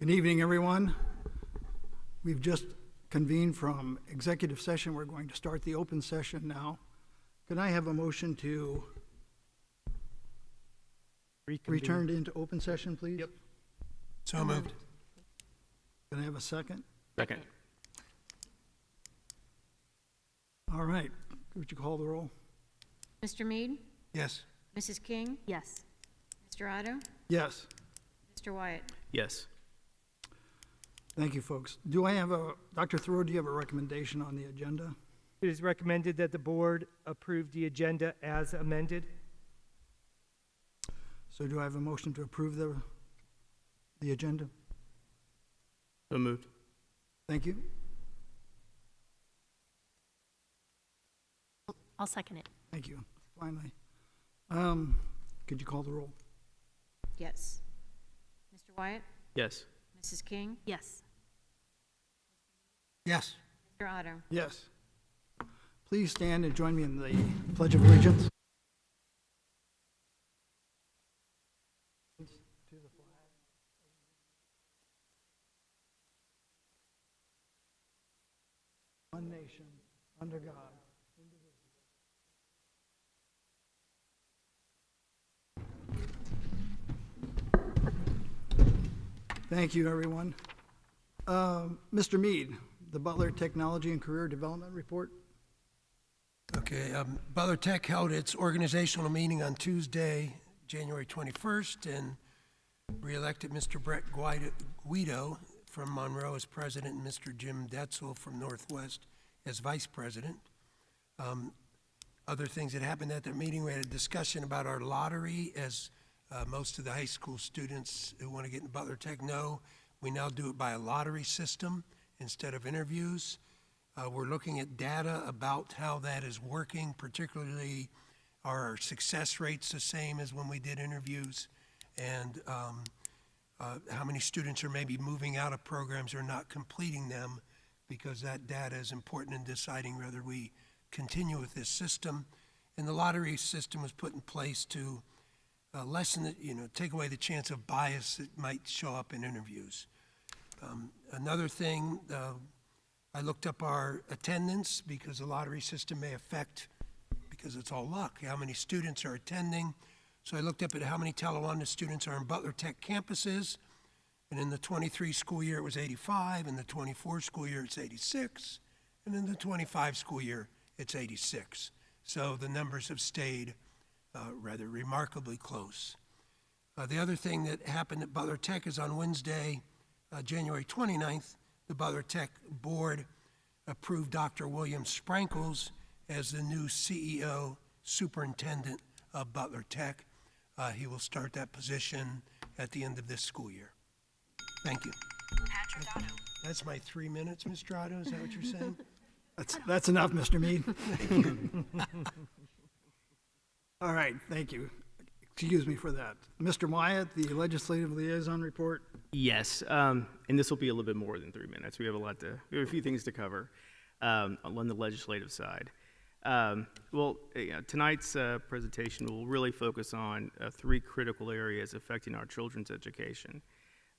Good evening, everyone. We've just convened from executive session. We're going to start the open session now. Can I have a motion to return into open session, please? Yep. So moved. Can I have a second? Second. All right. Would you call the roll? Mr. Mead? Yes. Mrs. King? Yes. Mr. Otto? Yes. Mr. Wyatt? Yes. Thank you, folks. Dr. Thoreau, do you have a recommendation on the agenda? It is recommended that the board approve the agenda as amended. So do I have a motion to approve the agenda? So moved. Thank you. I'll second it. Thank you. Finally. Could you call the roll? Yes. Mr. Wyatt? Yes. Mrs. King? Yes. Yes. Mr. Otto? Yes. Please stand and join me in the Pledge of Allegiance. One nation, under God. Thank you, everyone. Mr. Mead, the Butler Technology and Career Development Report. Okay, Butler Tech held its organizational meeting on Tuesday, January 21st, and re-elected Mr. Brett Guido from Monroe as president and Mr. Jim Detzel from Northwest as vice president. Other things that happened at the meeting, we had a discussion about our lottery. As most of the high school students who want to get in Butler Tech know, we now do it by a lottery system instead of interviews. We're looking at data about how that is working, particularly are our success rates the same as when we did interviews, and how many students are maybe moving out of programs or not completing them, because that data is important in deciding whether we continue with this system. And the lottery system was put in place to lessen, take away the chance of bias that might show up in interviews. Another thing, I looked up our attendance, because the lottery system may affect, because it's all luck, how many students are attending. So I looked up at how many Talawanda students are in Butler Tech campuses, and in the 23 school year it was 85, in the 24 school year it's 86, and in the 25 school year it's 86. So the numbers have stayed rather remarkably close. The other thing that happened at Butler Tech is on Wednesday, January 29th, the Butler Tech board approved Dr. William Sprankles as the new CEO, Superintendent of Butler Tech. He will start that position at the end of this school year. Thank you. That's my 3 minutes, Mr. Otto, is that what you're saying? That's enough, Mr. Mead. All right, thank you. Excuse me for that. Mr. Wyatt, the Legislative Liaison Report. Yes, and this will be a little bit more than 3 minutes. We have a few things to cover on the legislative side. Tonight's presentation will really focus on three critical areas affecting our children's education.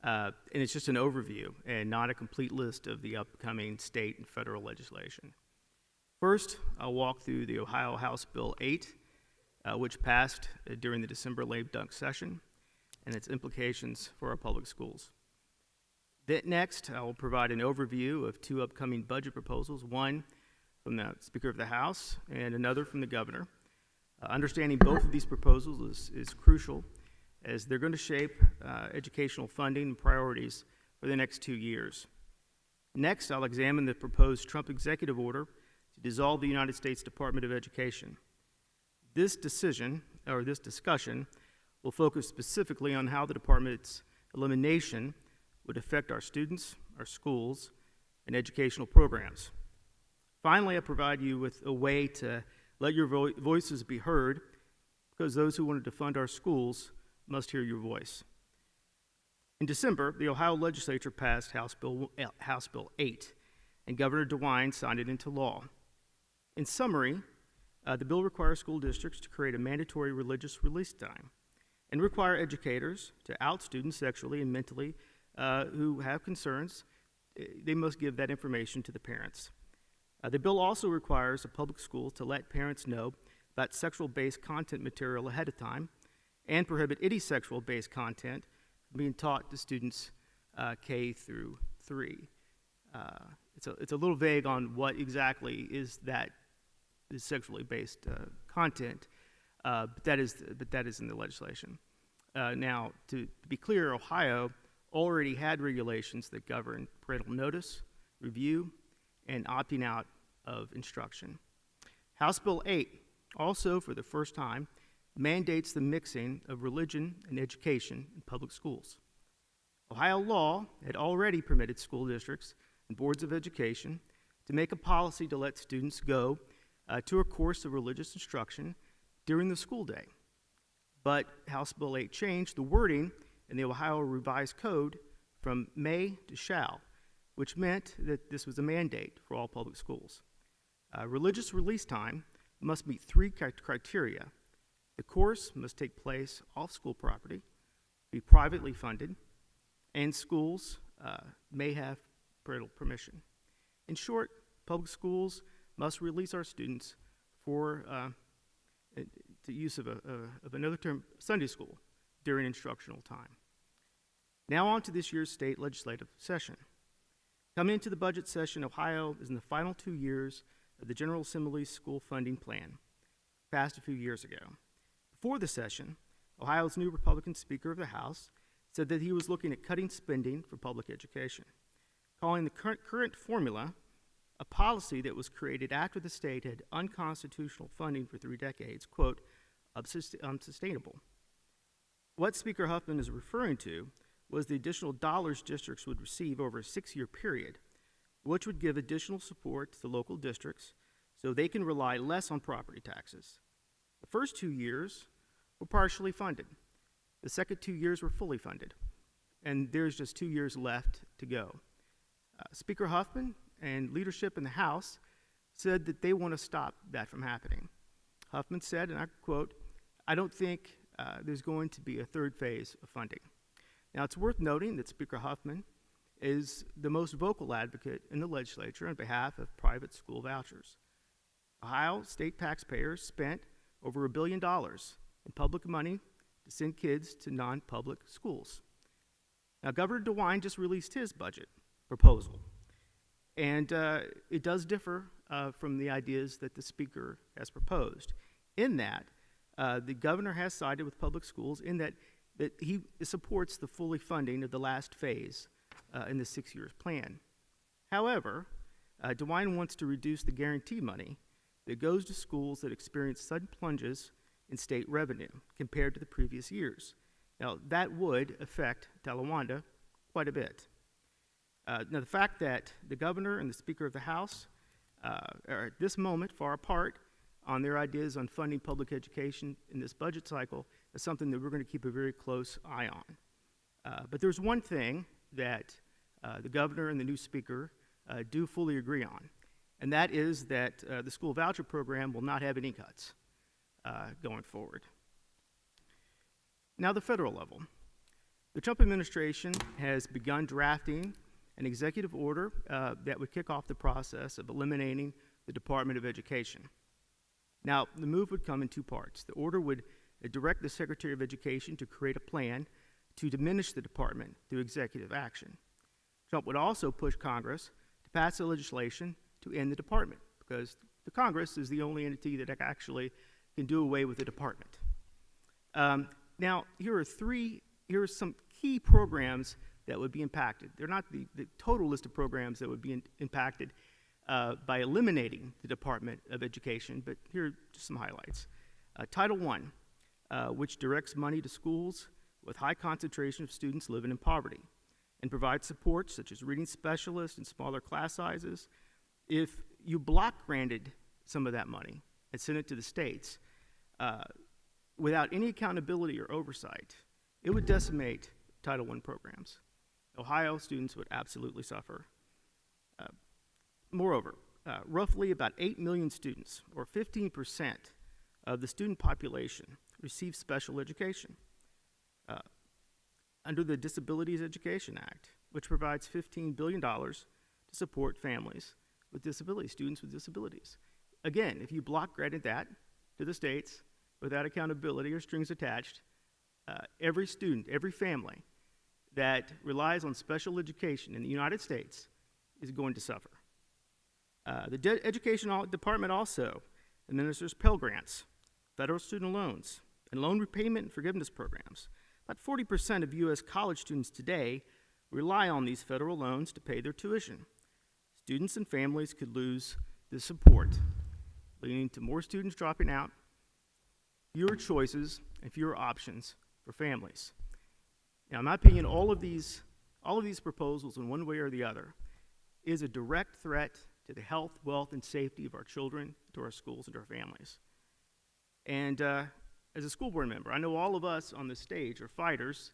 And it's just an overview and not a complete list of the upcoming state and federal legislation. First, I'll walk through the Ohio House Bill 8, which passed during the December lame duck session, and its implications for our public schools. Next, I will provide an overview of two upcoming budget proposals, one from the Speaker of the House and another from the Governor. Understanding both of these proposals is crucial, as they're going to shape educational funding and priorities for the next 2 years. Next, I'll examine the proposed Trump executive order to dissolve the United States Department of Education. This discussion will focus specifically on how the department's elimination would affect our students, our schools, and educational programs. Finally, I provide you with a way to let your voices be heard, because those who wanted to fund our schools must hear your voice. In December, the Ohio legislature passed House Bill 8, and Governor DeWine signed it into law. In summary, the bill requires school districts to create a mandatory religious release time and require educators to out students sexually and mentally who have concerns, they must give that information to the parents. The bill also requires a public school to let parents know about sexual-based content material ahead of time and prohibit any sexual-based content being taught to students K through 3. It's a little vague on what exactly is sexually based content, but that is in the legislation. Now, to be clear, Ohio already had regulations that govern parental notice, review, and opting out of instruction. House Bill 8 also, for the first time, mandates the mixing of religion and education in public schools. Ohio law had already permitted school districts and boards of education to make a policy to let students go to a course of religious instruction during the school day. But House Bill 8 changed the wording in the Ohio Revised Code from may to shall, which meant that this was a mandate for all public schools. Religious release time must meet 3 criteria. The course must take place off school property, be privately funded, and schools may have parental permission. In short, public schools must release our students for the use of another term, Sunday school, during instructional time. Now on to this year's state legislative session. Coming into the budget session, Ohio is in the final 2 years of the General Assembly's school funding plan, passed a few years ago. Before the session, Ohio's new Republican Speaker of the House said that he was looking at cutting spending for public education, calling the current formula a policy that was created after the state had unconstitutional funding for 3 decades, quote, unsustainable. What Speaker Huffman is referring to was the additional dollars districts would receive over a 6-year period, which would give additional support to the local districts so they can rely less on property taxes. The first 2 years were partially funded. The second 2 years were fully funded, and there's just 2 years left to go. Speaker Huffman and leadership in the House said that they want to stop that from happening. Huffman said, and I quote, "I don't think there's going to be a third phase of funding." Now, it's worth noting that Speaker Huffman is the most vocal advocate in the legislature on behalf of private school vouchers. Ohio state taxpayers spent over $1 billion in public money to send kids to non-public schools. Now, Governor DeWine just released his budget proposal, and it does differ from the ideas that the Speaker has proposed. In that, the governor has sided with public schools in that he supports the fully funding of the last phase in the 6 years plan. However, DeWine wants to reduce the guarantee money that goes to schools that experience sudden plunges in state revenue compared to the previous years. Now, that would affect Talawanda quite a bit. Now, the fact that the governor and the Speaker of the House are at this moment far apart on their ideas on funding public education in this budget cycle is something that we're going to keep a very close eye on. But there's one thing that the governor and the new Speaker do fully agree on, and that is that the school voucher program will not have any cuts going forward. Now, the federal level. The Trump administration has begun drafting an executive order that would kick off the process of eliminating the Department of Education. Now, the move would come in 2 parts. The order would direct the Secretary of Education to create a plan to diminish the department through executive action. Trump would also push Congress to pass a legislation to end the department, because the Congress is the only entity that actually can do away with the department. Now, here are some key programs that would be impacted. They're not the total list of programs that would be impacted by eliminating the Department of Education, but here are just some highlights. Title I, which directs money to schools with high concentration of students living in poverty and provides support such as reading specialists and smaller class sizes. If you block granted some of that money and sent it to the states without any accountability or oversight, it would decimate Title I programs. Ohio students would absolutely suffer. Moreover, roughly about 8 million students, or 15% of the student population, receive special education. under the Disabilities Education Act, which provides $15 billion to support families with disabilities, students with disabilities. Again, if you block granted that to the states without accountability or strings attached, every student, every family that relies on special education in the United States is going to suffer. The Education Department also administers Pell Grants, federal student loans, and loan repayment and forgiveness programs. About 40% of U.S. college students today rely on these federal loans to pay their tuition. Students and families could lose this support, leading to more students dropping out, fewer choices, and fewer options for families. Now, in my opinion, all of these proposals, in one way or the other, is a direct threat to the health, wealth, and safety of our children, to our schools, and to our families. And as a school board member, I know all of us on this stage are fighters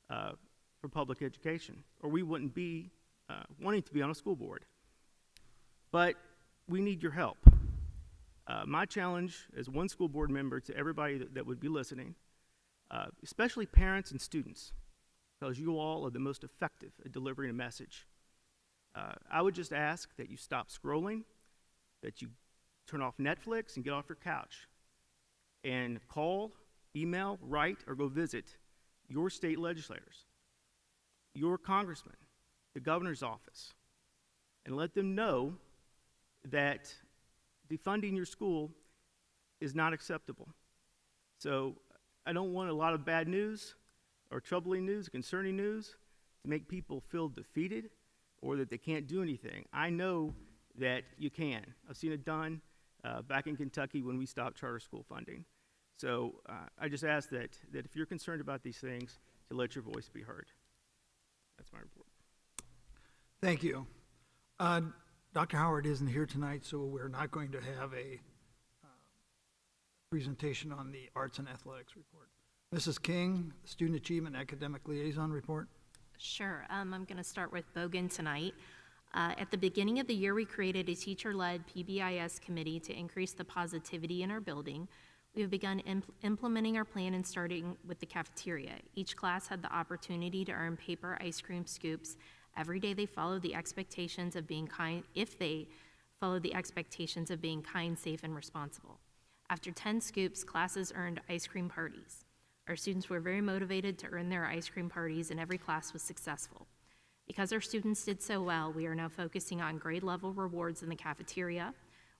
for public education, or we wouldn't be wanting to be on a school board. But we need your help. My challenge as one school board member to everybody that would be listening, especially parents and students, because you all are the most effective at delivering a message. I would just ask that you stop scrolling, that you turn off Netflix and get off your couch, and call, email, write, or go visit your state legislators, your congressman, the governor's office, and let them know that defunding your school is not acceptable. So I don't want a lot of bad news or troubling news, concerning news, to make people feel defeated or that they can't do anything. I know that you can. I've seen it done back in Kentucky when we stopped charter school funding. So I just ask that if you're concerned about these things, to let your voice be heard. That's my report. Thank you. Dr. Howard isn't here tonight, so we're not going to have a presentation on the Arts and Athletics report. Mrs. King, Student Achievement Academic Liaison Report. Sure. I'm going to start with Bogan tonight. At the beginning of the year, we created a teacher-led PBIS committee to increase the positivity in our building. We have begun implementing our plan and starting with the cafeteria. Each class had the opportunity to earn paper ice cream scoops. Every day they followed the expectations of being kind, if they followed the expectations of being kind, safe, and responsible. After 10 scoops, classes earned ice cream parties. Our students were very motivated to earn their ice cream parties, and every class was successful. Because our students did so well, we are now focusing on grade level rewards in the cafeteria.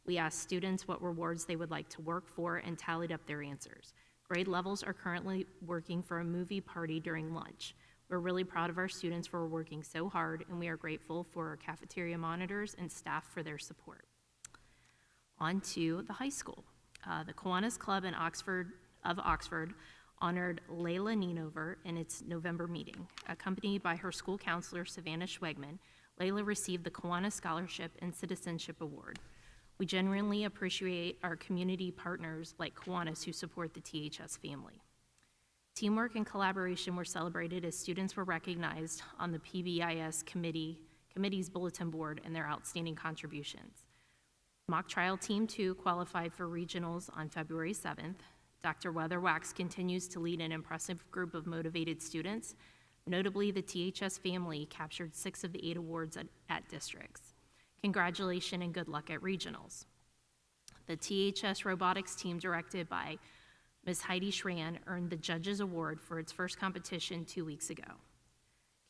We asked students what rewards they would like to work for and tallied up their answers. Grade levels are currently working for a movie party during lunch. We're really proud of our students for working so hard, and we are grateful for our cafeteria monitors and staff for their support. On to the high school. The Kiwanis Club in Oxford honored Layla Neenover in its November meeting. Accompanied by her school counselor, Savannah Schwegman, Layla received the Kiwanis Scholarship and Citizenship Award. We genuinely appreciate our community partners like Kiwanis who support the THS family. Teamwork and collaboration were celebrated as students were recognized on the PBIS committee's bulletin board and their outstanding contributions. Mock Trial Team 2 qualified for regionals on February 7th. Dr. Weatherwax continues to lead an impressive group of motivated students. Notably, the THS family captured 6 of the 8 awards at districts. Congratulations and good luck at regionals. The THS robotics team, directed by Ms. Heidi Schran, earned the Judges Award for its first competition 2 weeks ago.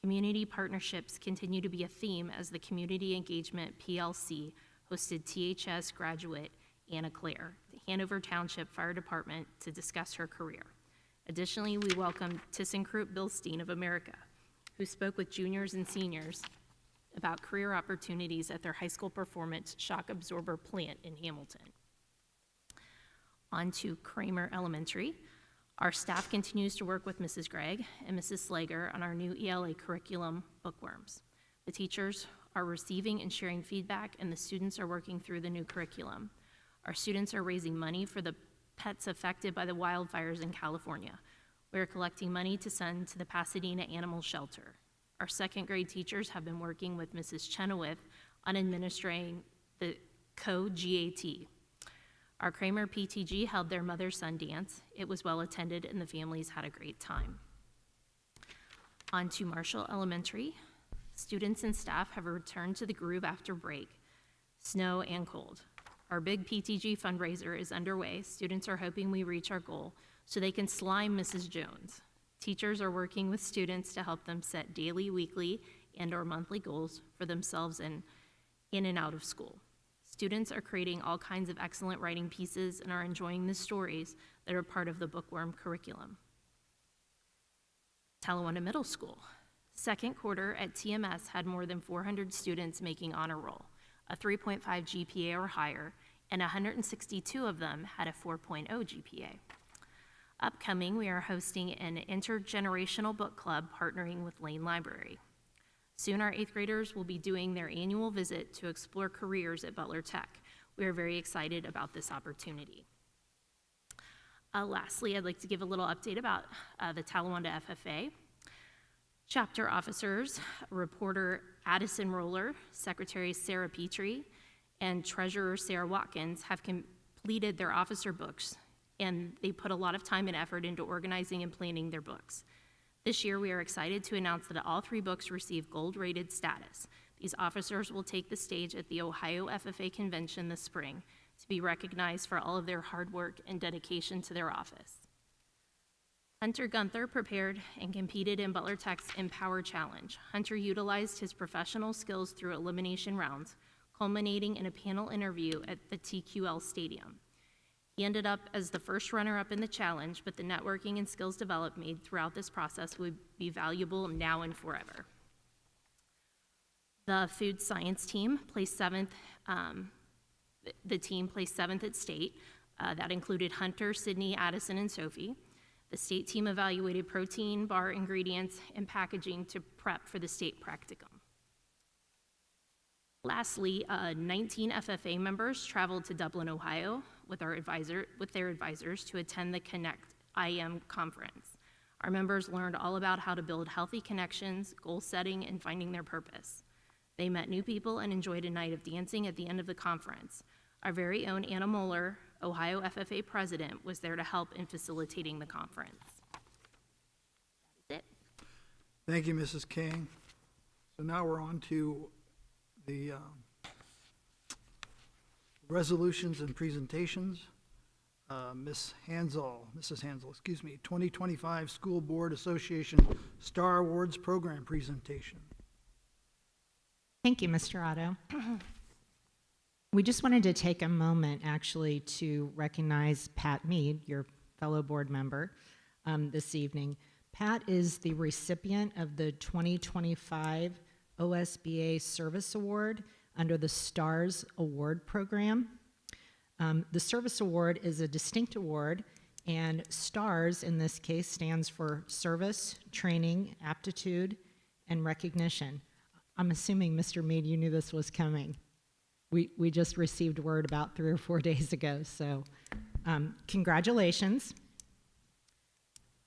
Community partnerships continue to be a theme as the Community Engagement PLC hosted THS graduate Anna Claire, the Hanover Township Fire Department, to discuss her career. Additionally, we welcomed ThyssenKrupp Bilstein of America, who spoke with juniors and seniors about career opportunities at their high school performance shock absorber plant in Hamilton. On to Kramer Elementary. Our staff continues to work with Mrs. Gregg and Mrs. Slager on our new ELA curriculum, Bookworms. The teachers are receiving and sharing feedback, and the students are working through the new curriculum. Our students are raising money for the pets affected by the wildfires in California. We are collecting money to send to the Pasadena Animal Shelter. Our second grade teachers have been working with Mrs. Chenoweth on administering the co-GAT. Our Kramer PTG held their Mother's Son dance. It was well attended and the families had a great time. On to Marshall Elementary. Students and staff have returned to the groove after break, snow and cold. Our big PTG fundraiser is underway. Students are hoping we reach our goal so they can slime Mrs. Jones. Teachers are working with students to help them set daily, weekly, and/or monthly goals for themselves in and out of school. Students are creating all kinds of excellent writing pieces and are enjoying the stories that are part of the bookworm curriculum. Talawanda Middle School. Second quarter at TMS had more than 400 students making honor roll, a 3.5 GPA or higher, and 162 of them had a 4.0 GPA. Upcoming, we are hosting an intergenerational book club partnering with Lane Library. Soon, our 8th graders will be doing their annual visit to explore careers at Butler Tech. We are very excited about this opportunity. Lastly, I'd like to give a little update about the Talawanda FFA. Chapter officers, reporter Addison Roller, Secretary Sarah Petrie, and Treasurer Sarah Watkins have completed their officer books, and they put a lot of time and effort into organizing and planning their books. This year, we are excited to announce that all 3 books receive gold-rated status. These officers will take the stage at the Ohio FFA Convention this spring to be recognized for all of their hard work and dedication to their office. Hunter Gunther prepared and competed in Butler Tech's Empower Challenge. Hunter utilized his professional skills through elimination rounds, culminating in a panel interview at the TQL Stadium. He ended up as the first runner-up in the challenge, but the networking and skills developed made throughout this process would be valuable now and forever. The food science team placed 7th. The team placed 7th at state. That included Hunter, Sydney, Addison, and Sophie. The state team evaluated protein, bar ingredients, and packaging to prep for the state practicum. Lastly, 19 FFA members traveled to Dublin, Ohio with their advisors to attend the Connect IM conference. Our members learned all about how to build healthy connections, goal setting, and finding their purpose. They met new people and enjoyed a night of dancing at the end of the conference. Our very own Anna Moeller, Ohio FFA president, was there to help in facilitating the conference. That's it. Thank you, Mrs. King. So now we're on to the resolutions and presentations. Mrs. Hansel, 2025 School Board Association Star Awards Program presentation. Thank you, Mr. Otto. We just wanted to take a moment, actually, to recognize Pat Mead, your fellow board member, this evening. Pat is the recipient of the 2025 OSBA Service Award under the STARS Award Program. The Service Award is a distinct award, and STARS, in this case, stands for Service, Training, Aptitude, and Recognition. I'm assuming, Mr. Mead, you knew this was coming. We just received word about 3 or 4 days ago, so congratulations.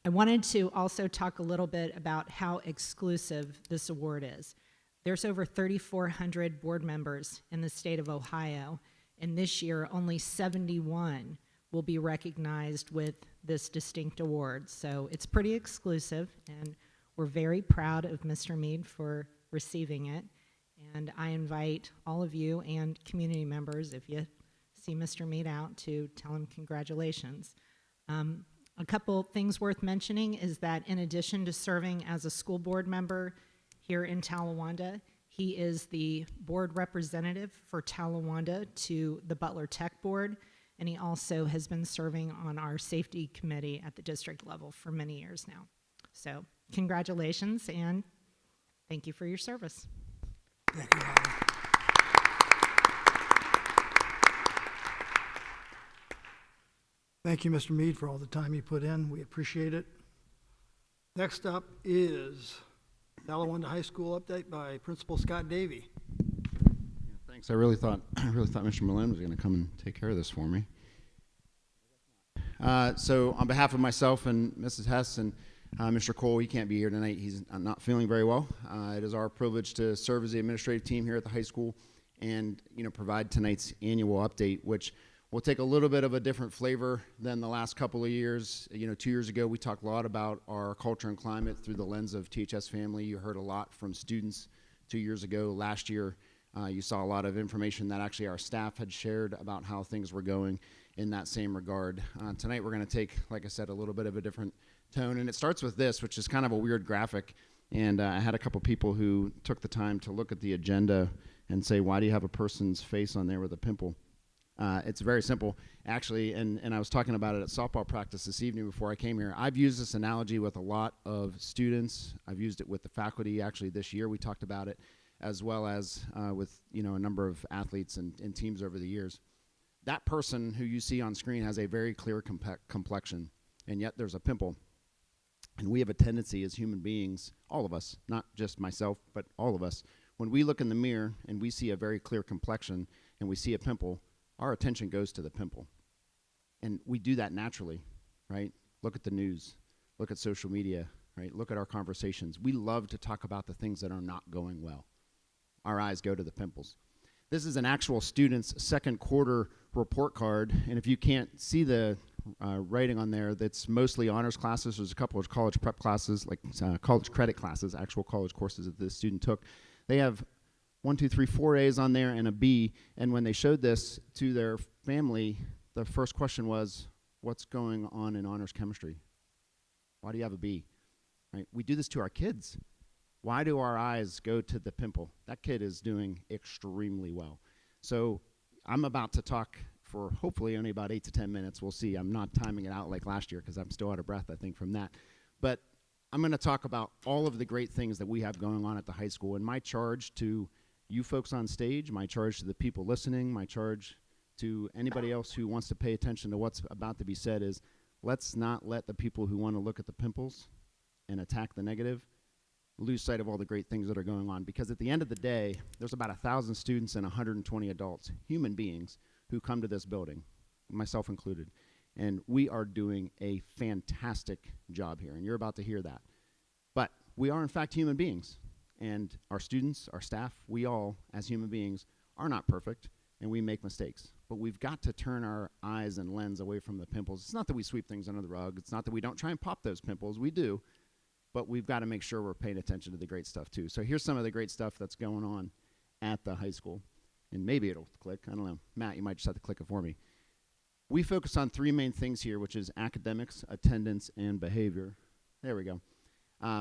I wanted to also talk a little bit about how exclusive this award is. There's over 3,400 board members in the state of Ohio, and this year only 71 will be recognized with this distinct award. So it's pretty exclusive, and we're very proud of Mr. Mead for receiving it. And I invite all of you and community members, if you see Mr. Mead out, to tell him congratulations. A couple things worth mentioning is that in addition to serving as a school board member here in Talawanda, he is the board representative for Talawanda to the Butler Tech Board, and he also has been serving on our safety committee at the district level for many years now. So congratulations, and thank you for your service. Thank you, Holly. Thank you, Mr. Mead, for all the time you put in. We appreciate it. Next up is Talawanda High School update by Principal Scott Davey. Yeah, thanks. I really thought Mr. Malone was going to come and take care of this for me. So on behalf of myself and Mrs. Hess and Mr. Cole, he can't be here tonight. He's not feeling very well. It is our privilege to serve as the administrative team here at the high school and provide tonight's annual update, which We'll take a little bit of a different flavor than the last couple of years. 2 years ago, we talked a lot about our culture and climate through the lens of THS Family. You heard a lot from students 2 years ago. Last year, you saw a lot of information that actually our staff had shared about how things were going in that same regard. Tonight, we're going to take, like I said, a little bit of a different tone. And it starts with this, which is kind of a weird graphic. And I had a couple people who took the time to look at the agenda and say, why do you have a person's face on there with a pimple? It's very simple, actually, and I was talking about it at softball practice this evening before I came here. I've used this analogy with a lot of students. I've used it with the faculty. Actually, this year we talked about it, as well as with a number of athletes and teams over the years. That person who you see on screen has a very clear complexion, and yet there's a pimple. And we have a tendency as human beings, all of us, not just myself, but all of us, when we look in the mirror and we see a very clear complexion and we see a pimple, our attention goes to the pimple. And we do that naturally, right? Look at the news, look at social media, right? Look at our conversations. We love to talk about the things that are not going well. Our eyes go to the pimples. This is an actual student's second quarter report card, and if you can't see the writing on there, that's mostly honors classes. There's a couple of college prep classes, like college credit classes, actual college courses that this student took. They have 1, 2, 3, 4 A's on there and a B, and when they showed this to their family, the first question was, what's going on in honors chemistry? Why do you have a B? Right? We do this to our kids. Why do our eyes go to the pimple? That kid is doing extremely well. So I'm about to talk for hopefully only about 8 to 10 minutes. We'll see. I'm not timing it out like last year because I'm still out of breath, I think, from that. But I'm going to talk about all of the great things that we have going on at the high school. And my charge to you folks on stage, my charge to the people listening, my charge to anybody else who wants to pay attention to what's about to be said is, let's not let the people who want to look at the pimples and attack the negative lose sight of all the great things that are going on. Because at the end of the day, there's about 1,000 students and 120 adults, human beings, who come to this building, myself included. And we are doing a fantastic job here, and you're about to hear that. But we are, in fact, human beings. And our students, our staff, we all, as human beings, are not perfect, and we make mistakes. But we've got to turn our eyes and lens away from the pimples. It's not that we sweep things under the rug. It's not that we don't try and pop those pimples. We do. But we've got to make sure we're paying attention to the great stuff, too. So here's some of the great stuff that's going on at the high school. And maybe it'll click. I don't know. Matt, you might just have to click it for me. We focus on 3 main things here, which is academics, attendance, and behavior. There we go.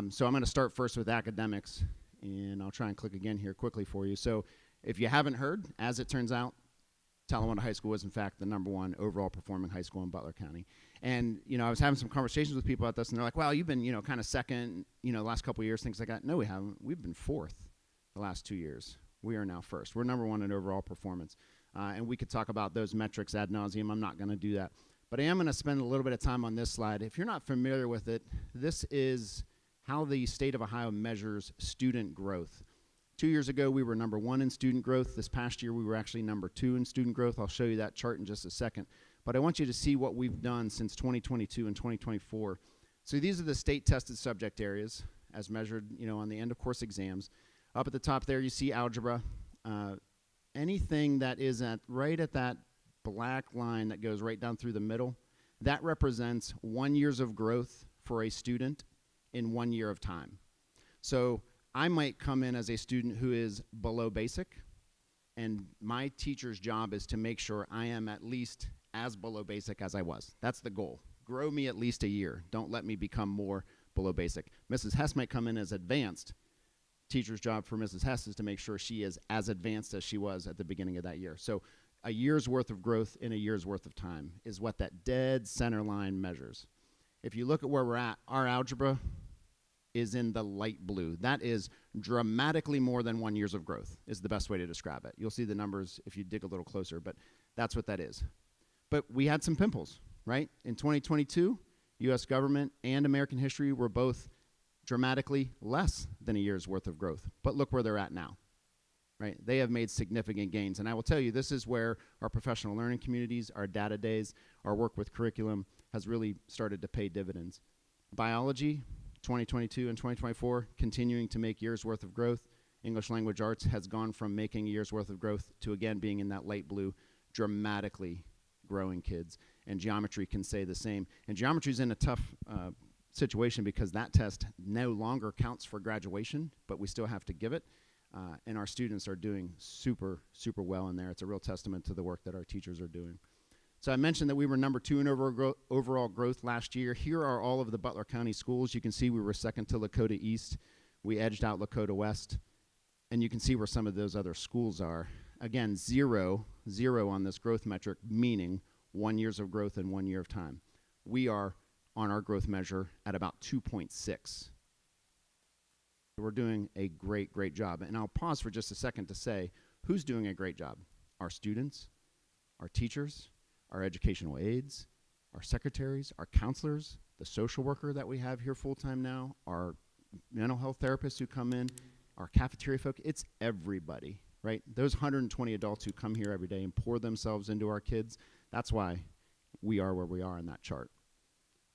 So I'm going to start first with academics, and I'll try and click again here quickly for you. So if you haven't heard, as it turns out, Talawanda High School is, in fact, the #1 overall performing high school in Butler County. And, I was having some conversations with people about this, and they're like, well, you've been, kind of second, the last couple of years, things like that. No, we haven't. We've been 4th the last 2 years. We are now 1st. We're #1 in overall performance. And we could talk about those metrics ad nauseum. I'm not going to do that. But I am going to spend a little bit of time on this slide. If you're not familiar with it, this is how the state of Ohio measures student growth. 2 years ago, we were #1 in student growth. This past year, we were actually #2 in student growth. I'll show you that chart in just a second. But I want you to see what we've done since 2022 and 2024. So these are the state-tested subject areas as measured, on the end-of-course exams. Up at the top there, you see algebra. Anything that is right at that black line that goes right down through the middle, that represents 1 year of growth for a student in 1 year of time. So I might come in as a student who is below basic, and my teacher's job is to make sure I am at least as below basic as I was. That's the goal. Grow me at least a year. Don't let me become more below basic. Mrs. Hess might come in as advanced. Teacher's job for Mrs. Hess is to make sure she is as advanced as she was at the beginning of that year. So a year's worth of growth in a year's worth of time is what that dead center line measures. If you look at where we're at, our algebra is in the light blue. That is dramatically more than 1 year of growth is the best way to describe it. You'll see the numbers if you dig a little closer, but that's what that is. But we had some pimples, right? In 2022, U.S. government and American history were both dramatically less than a year's worth of growth. But look where they're at now, right? They have made significant gains. And I will tell you, this is where our professional learning communities, our data days, our work with curriculum has really started to pay dividends. Biology, 2022 and 2024, continuing to make years worth of growth. English language arts has gone from making a year's worth of growth to, again, being in that light blue, dramatically growing kids, and geometry can say the same. And geometry's in a tough situation because that test no longer counts for graduation, but we still have to give it. And our students are doing super, super well in there. It's a real testament to the work that our teachers are doing. So I mentioned that we were number 2 in overall growth last year. Here are all of the Butler County schools. You can see we were second to Lakota East. We edged out Lakota West. And you can see where some of those other schools are. Again, 0 on this growth metric, meaning 1 year of growth and 1 year of time. We are on our growth measure at about 2.6. We're doing a great, great job. And I'll pause for just a second to say, who's doing a great job? Our students, our teachers, our educational aides, our secretaries, our counselors, the social worker that we have here full-time now, our mental health therapists who come in, our cafeteria folk. It's everybody, right? Those 120 adults who come here every day and pour themselves into our kids, that's why we are where we are in that chart.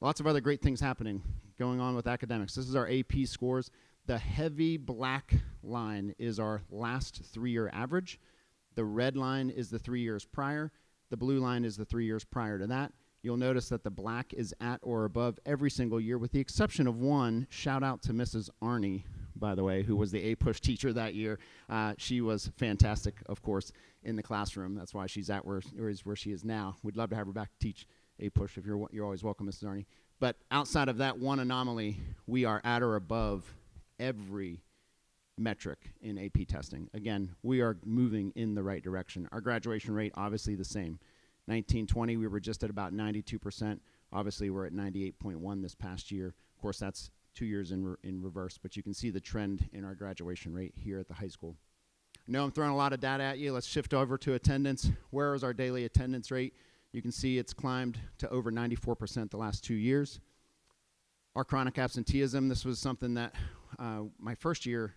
Lots of other great things happening going on with academics. This is our AP scores. The heavy black line is our last 3-year average. The red line is the 3 years prior. The blue line is the 3 years prior to that. You'll notice that the black is at or above every single year, with the exception of one. Shout out to Mrs. Arnie, by the way, who was the A-push teacher that year. She was fantastic, of course, in the classroom. That's why she's at where she is now. We'd love to have her back to teach A-push. If you're always welcome, Mrs. Arnie. But outside of that one anomaly, we are at or above every metric in AP testing. Again, we are moving in the right direction. Our graduation rate, obviously the same. 1920, we were just at about 92%. Obviously, we're at 98.1 this past year. Of course, that's 2 years in reverse, but you can see the trend in our graduation rate here at the high school. I know I'm throwing a lot of data at you. Let's shift over to attendance. Where is our daily attendance rate? You can see it's climbed to over 94% the last 2 years. Our chronic absenteeism, this was something that my first year,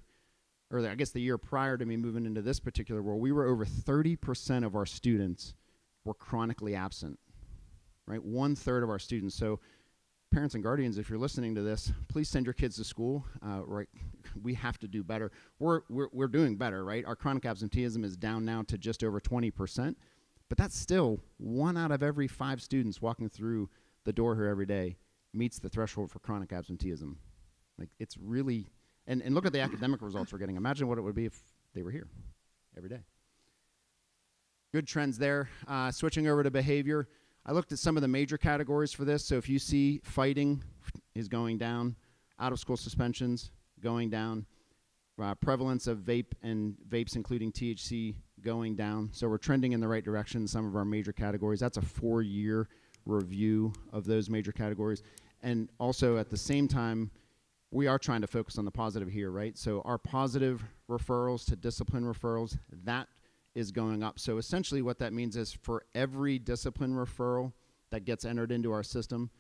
or I guess the year prior to me moving into this particular role, we were over 30% of our students were chronically absent, right? 1/3 of our students. So parents and guardians, if you're listening to this, please send your kids to school. Right? We have to do better. We're doing better, right? Our chronic absenteeism is down now to just over 20%, but that's still 1 out of every 5 students walking through the door here every day meets the threshold for chronic absenteeism. Like, it's really, and look at the academic results we're getting. Imagine what it would be if they were here every day. Good trends there. Switching over to behavior, I looked at some of the major categories for this. So if you see fighting is going down, out-of-school suspensions going down, prevalence of vapes including THC going down. So we're trending in the right direction in some of our major categories. That's a 4-year review of those major categories. And also at the same time, we are trying to focus on the positive here, right? So our positive referrals to discipline referrals, that is going up. So essentially what that means is for every discipline referral that gets entered into our system,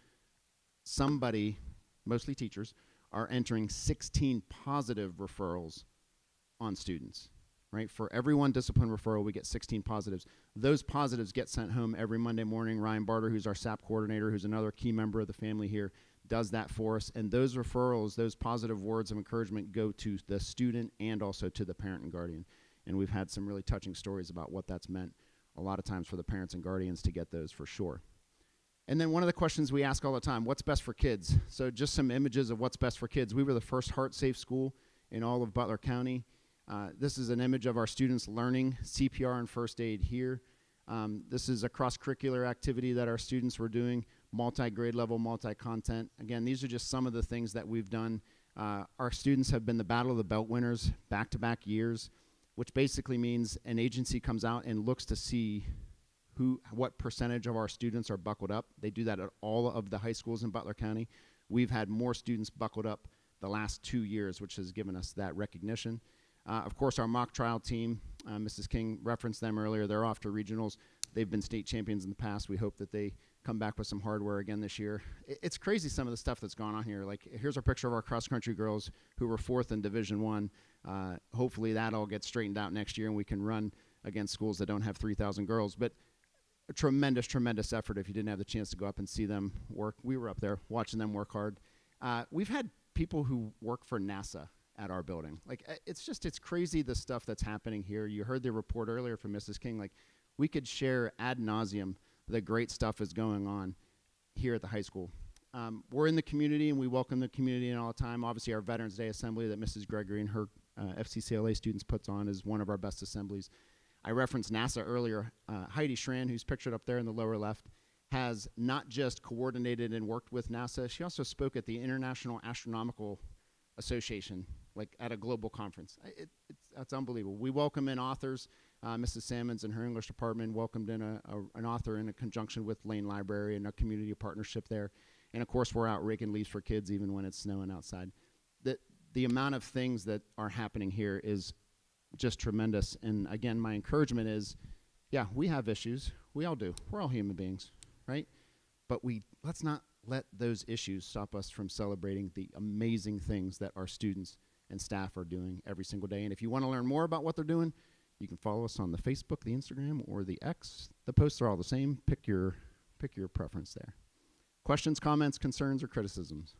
somebody, mostly teachers, are entering 16 positive referrals on students, right? For every one discipline referral, we get 16 positives. Those positives get sent home every Monday morning. Ryan Barter, who's our SAP coordinator, who's another key member of the family here, does that for us. And those referrals, those positive words of encouragement go to the student and also to the parent and guardian. And we've had some really touching stories about what that's meant a lot of times for the parents and guardians to get those for sure. And then one of the questions we ask all the time, what's best for kids? So just some images of what's best for kids. We were the first heart-safe school in all of Butler County. This is an image of our students learning CPR and first aid here. This is a cross-curricular activity that our students were doing, multi-grade level, multi-content. Again, these are just some of the things that we've done. Our students have been the Battle of the Belt winners back-to-back years, which basically means an agency comes out and looks to see what percentage of our students are buckled up. They do that at all of the high schools in Butler County. We've had more students buckled up the last 2 years, which has given us that recognition. Of course, our mock trial team, Mrs. King referenced them earlier. They're off to regionals. They've been state champions in the past. We hope that they come back with some hardware again this year. It's crazy some of the stuff that's gone on here. Like, here's our picture of our cross-country girls who were 4th in Division I. Hopefully that all gets straightened out next year and we can run against schools that don't have 3,000 girls. But a tremendous, tremendous effort if you didn't have the chance to go up and see them work. We were up there watching them work hard. We've had people who work for NASA at our building. Like, it's crazy the stuff that's happening here. You heard the report earlier from Mrs. King. Like, we could share ad nauseum the great stuff is going on here at the high school. We're in the community, and we welcome the community in all the time. Obviously, our Veterans Day Assembly that Mrs. Gregory and her FCCLA students puts on is one of our best assemblies. I referenced NASA earlier. Heidi Schran, who's pictured up there in the lower left, has not just coordinated and worked with NASA, she also spoke at the International Astronomical Association, like at a global conference. That's unbelievable. We welcome in authors. Mrs. Salmons and her English department welcomed in an author in a conjunction with Lane Library and a community partnership there. And of course, we're out raking leaves for kids even when it's snowing outside. The amount of things that are happening here is just tremendous. And again, my encouragement is, yeah, we have issues. We all do. We're all human beings, right? But let's not let those issues stop us from celebrating the amazing things that our students and staff are doing every single day. And if you want to learn more about what they're doing, you can follow us on the Facebook, the Instagram, or the X. The posts are all the same. Pick your preference there. Questions, comments, concerns, or criticisms?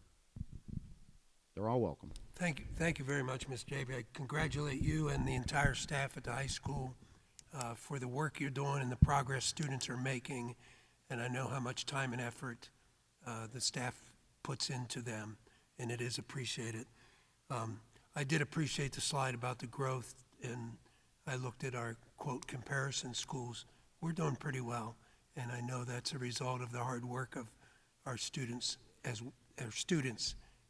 They're all welcome. Thank you very much, Ms. Jaby. I congratulate you and the entire staff at the high school for the work you're doing and the progress students are making. And I know how much time and effort the staff puts into them, and it is appreciated. I did appreciate the slide about the growth, and I looked at our, quote, comparison schools. We're doing pretty well, and I know that's a result of the hard work of our students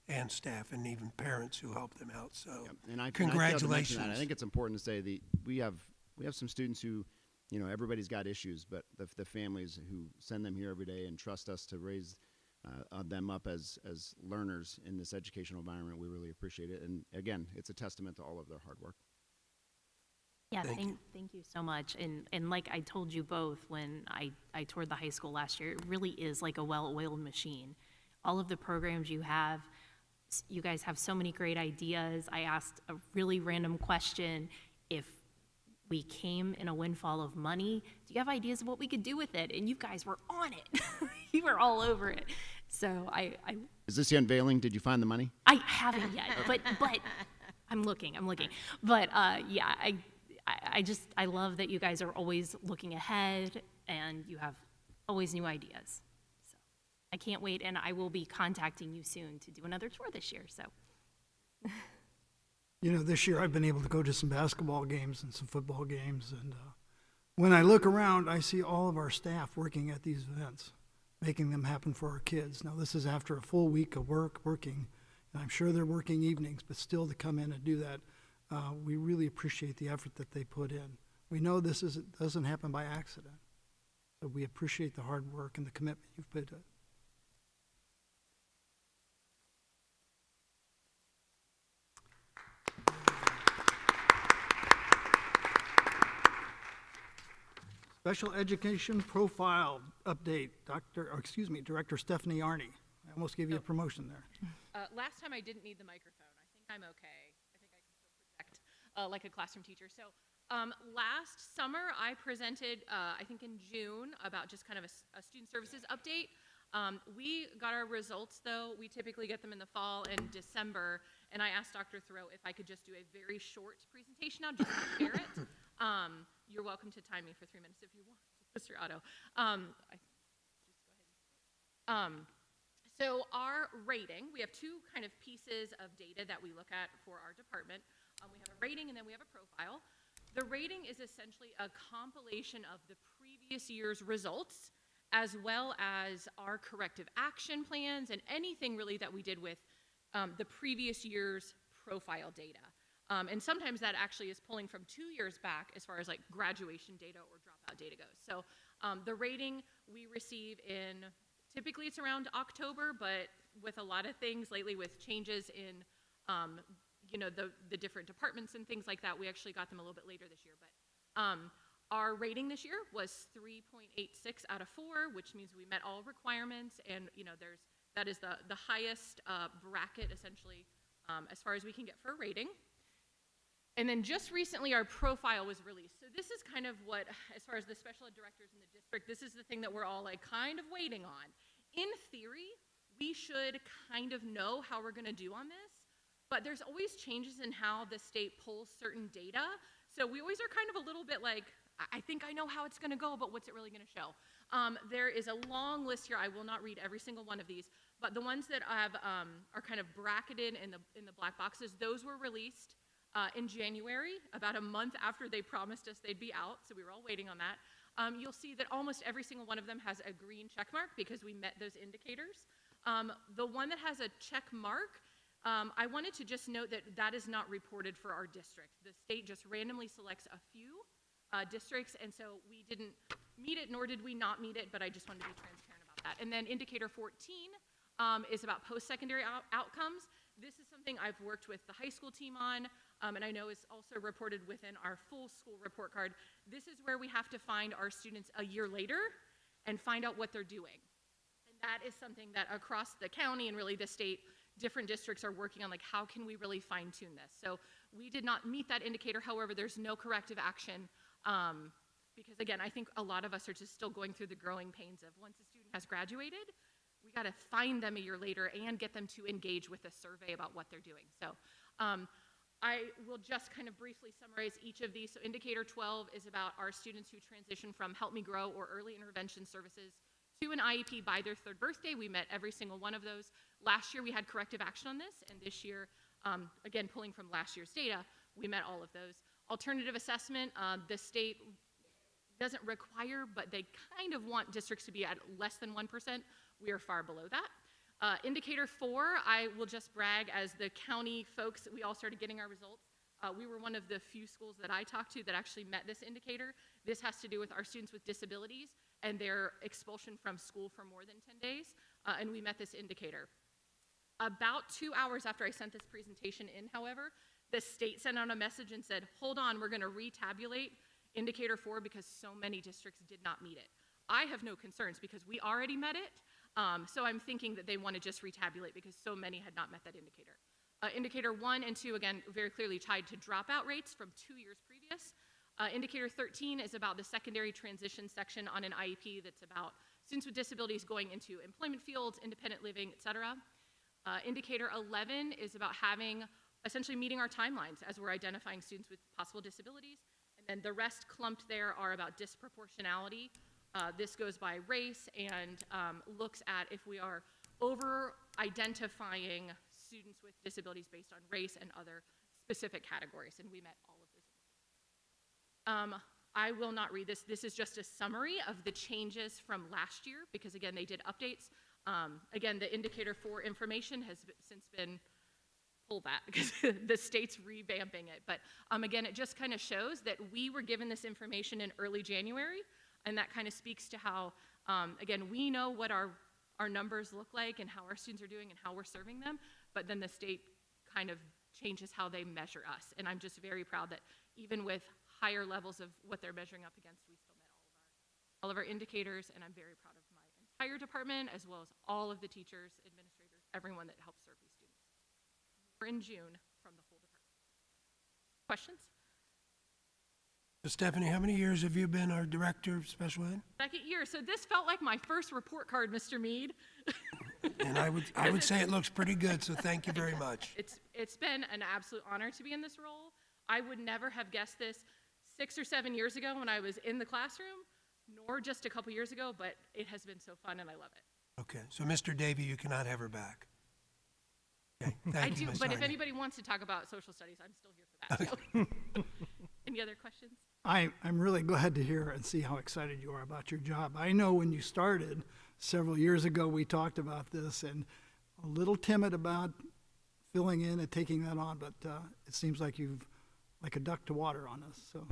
and staff and even parents who help them out. So And I congratulations. I think it's important to say that we have some students who, everybody's got issues, but the families who send them here every day and trust us to raise them up as learners in this educational environment, we really appreciate it. And again, it's a testament to all of their hard work. Yeah, thank you so much. And like I told you both when I toured the high school last year, it really is like a well-oiled machine. All of the programs you guys have so many great ideas. I asked a really random question. If we came in a windfall of money, do you have ideas of what we could do with it? And you guys were on it. You were all over it. So Is this the unveiling? Did you find the money? I haven't yet, but I'm looking. But yeah, I love that you guys are always looking ahead and you have always new ideas. So I can't wait, and I will be contacting you soon to do another tour this year. So. This year I've been able to go to some basketball games and some football games, and when I look around, I see all of our staff working at these events, making them happen for our kids. Now, this is after a full week of working, and I'm sure they're working evenings, but still to come in and do that, we really appreciate the effort that they put in. We know this doesn't happen by accident, so we appreciate the hard work and the commitment you've put in. Special Education Profile Update, Director Stephanie Arney. I almost gave you a promotion there. Last time I didn't need the microphone. I think I'm okay. I think I can still project like a classroom teacher. So last summer I presented, I think in June, about just kind of a student services update. We got our results though. We typically get them in the fall and December. And I asked Dr. Thoreau if I could just do a very short presentation now just to share it. You're welcome to time me for 3 minutes if you want, Mr. Otto. So our rating, we have two kind of pieces of data that we look at for our department. We have a rating and then we have a profile. The rating is essentially a compilation of the previous year's results as well as our corrective action plans and anything really that we did with the previous year's profile data. And sometimes that actually is pulling from 2 years back as far as like graduation data or dropout data goes. So the rating we receive in, typically it's around October, but with a lot of things lately with changes in, the different departments and things like that, we actually got them a little bit later this year. But our rating this year was 3.86 out of 4, which means we met all requirements, and that is the highest bracket essentially as far as we can get for a rating. And then just recently our profile was released. So this is kind of what, as far as the special ed directors in the district, this is the thing that we're all like kind of waiting on. In theory, we should kind of know how we're gonna do on this, but there's always changes in how the state pulls certain data. So we always are kind of a little bit like, I think I know how it's gonna go, but what's it really gonna show? There is a long list here. I will not read every single one of these, but the ones that have, are kind of bracketed in the black boxes, those were released in January, about a month after they promised us they'd be out, so we were all waiting on that. You'll see that almost every single one of them has a green check mark because we met those indicators. The one that has a check mark, I wanted to just note that that is not reported for our district. The state just randomly selects a few districts, and so we didn't meet it, nor did we not meet it, but I just wanted to be transparent about that. And then indicator 14 is about post-secondary outcomes. This is something I've worked with the high school team on, and I know is also reported within our full school report card. This is where we have to find our students a year later and find out what they're doing. And that is something that across the county and really the state, different districts are working on, like, how can we really fine tune this? So we did not meet that indicator. However, there's no corrective action because, again, I think a lot of us are just still going through the growing pains of once a student has graduated, we got to find them a year later and get them to engage with a survey about what they're doing. So I will just kind of briefly summarize each of these. So indicator 12 is about our students who transition from Help Me Grow or early intervention services to an IEP by their 3rd birthday. We met every single one of those. Last year we had corrective action on this, and this year, again, pulling from last year's data, we met all of those. Alternative assessment, the state doesn't require, but they kind of want districts to be at less than 1%. We are far below that. Indicator 4, I will just brag, as the county folks, we all started getting our results. We were one of the few schools that I talked to that actually met this indicator. This has to do with our students with disabilities and their expulsion from school for more than 10 days, and we met this indicator. About 2 hours after I sent this presentation in, however, the state sent out a message and said, hold on, we're gonna retabulate indicator 4 because so many districts did not meet it. I have no concerns because we already met it, so I'm thinking that they want to just retabulate because so many had not met that indicator. Indicator 1 and 2, again, very clearly tied to dropout rates from 2 years previous. Indicator 13 is about the secondary transition section on an IEP that's about students with disabilities going into employment fields, independent living, et cetera. Indicator 11 is about essentially meeting our timelines as we're identifying students with possible disabilities. And then the rest clumped there are about disproportionality. This goes by race and looks at if we are over-identifying students with disabilities based on race and other specific categories, and we met all of those. I will not read this. This is just a summary of the changes from last year because, again, they did updates. Again, the indicator 4 information has since been pulled back because the state's revamping it. But again, it just kind of shows that we were given this information in early January, and that kind of speaks to how, again, we know what our numbers look like and how our students are doing and how we're serving them, but then the state kind of changes how they measure us. And I'm just very proud that even with higher levels of what they're measuring up against, we still met all of our indicators, and I'm very proud of my entire department as well as all of the teachers, administrators, everyone that helps serve these students. We're in June from the whole department. Questions? So Stephanie, how many years have you been our director of special ed? 2nd year, so this felt like my first report card, Mr. Mead. And I would say it looks pretty good, so thank you very much. It's been an absolute honor to be in this role. I would never have guessed this 6 or 7 years ago when I was in the classroom, nor just a couple years ago, but it has been so fun and I love it. Okay, so Mr. Davy, you cannot have her back. Okay, I thank you, do, Ms. but if Harney. anybody wants to talk about social studies, I'm still here for that. So. Any other questions? I'm really glad to hear and see how excited you are about your job. I know when you started several years ago, we talked about this and a little timid about filling in and taking that on, but it seems like you've like a duck to water on us. So.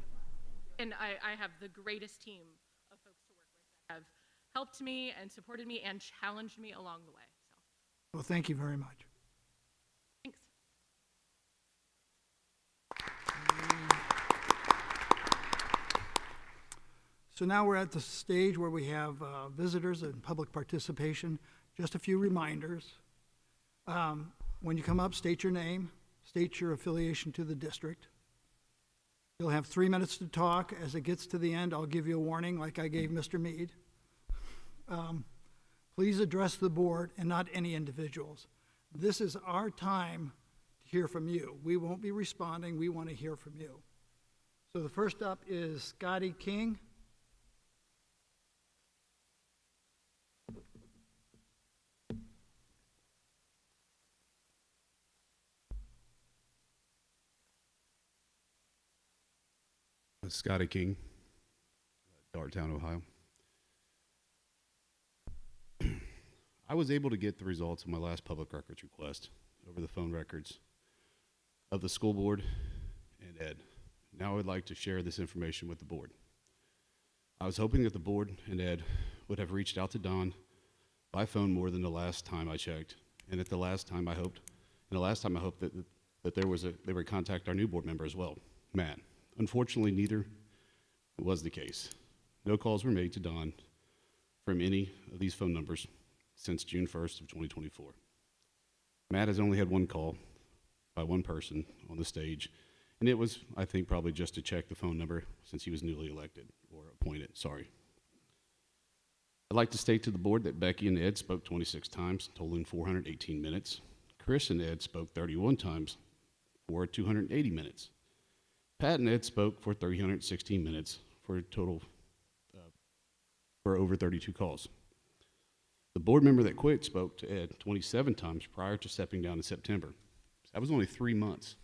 And I have the greatest team of folks to work with that have helped me and supported me and challenged me along the way. So. Well, thank you very much. Thanks. So now we're at the stage where we have visitors and public participation. Just a few reminders. When you come up, state your name, state your affiliation to the district. You'll have 3 minutes to talk. As it gets to the end, I'll give you a warning like I gave Mr. Mead. Please address the board and not any individuals. This is our time to hear from you. We won't be responding. We want to hear from you. So the first up is Scotty King. Scotty King, Darttown, Ohio. I was able to get the results of my last public records request over the phone records of the school board and Ed. Now I would like to share this information with the board. I was hoping that the board and Ed would have reached out to Don by phone more than the last time I checked, and the last time I hoped that they would contact our new board member as well, Matt. Unfortunately, neither was the case. No calls were made to Don from any of these phone numbers since June 1st of 2024. Matt has only had one call by one person on the stage, and it was, I think, probably just to check the phone number since he was newly elected or appointed, sorry. I'd like to state to the board that Becky and Ed spoke 26 times, totaling 418 minutes. Chris and Ed spoke 31 times for 280 minutes. Pat and Ed spoke for 316 minutes for a total for over 32 calls. The board member that quit spoke to Ed 27 times prior to stepping down in September. That was only 3 months.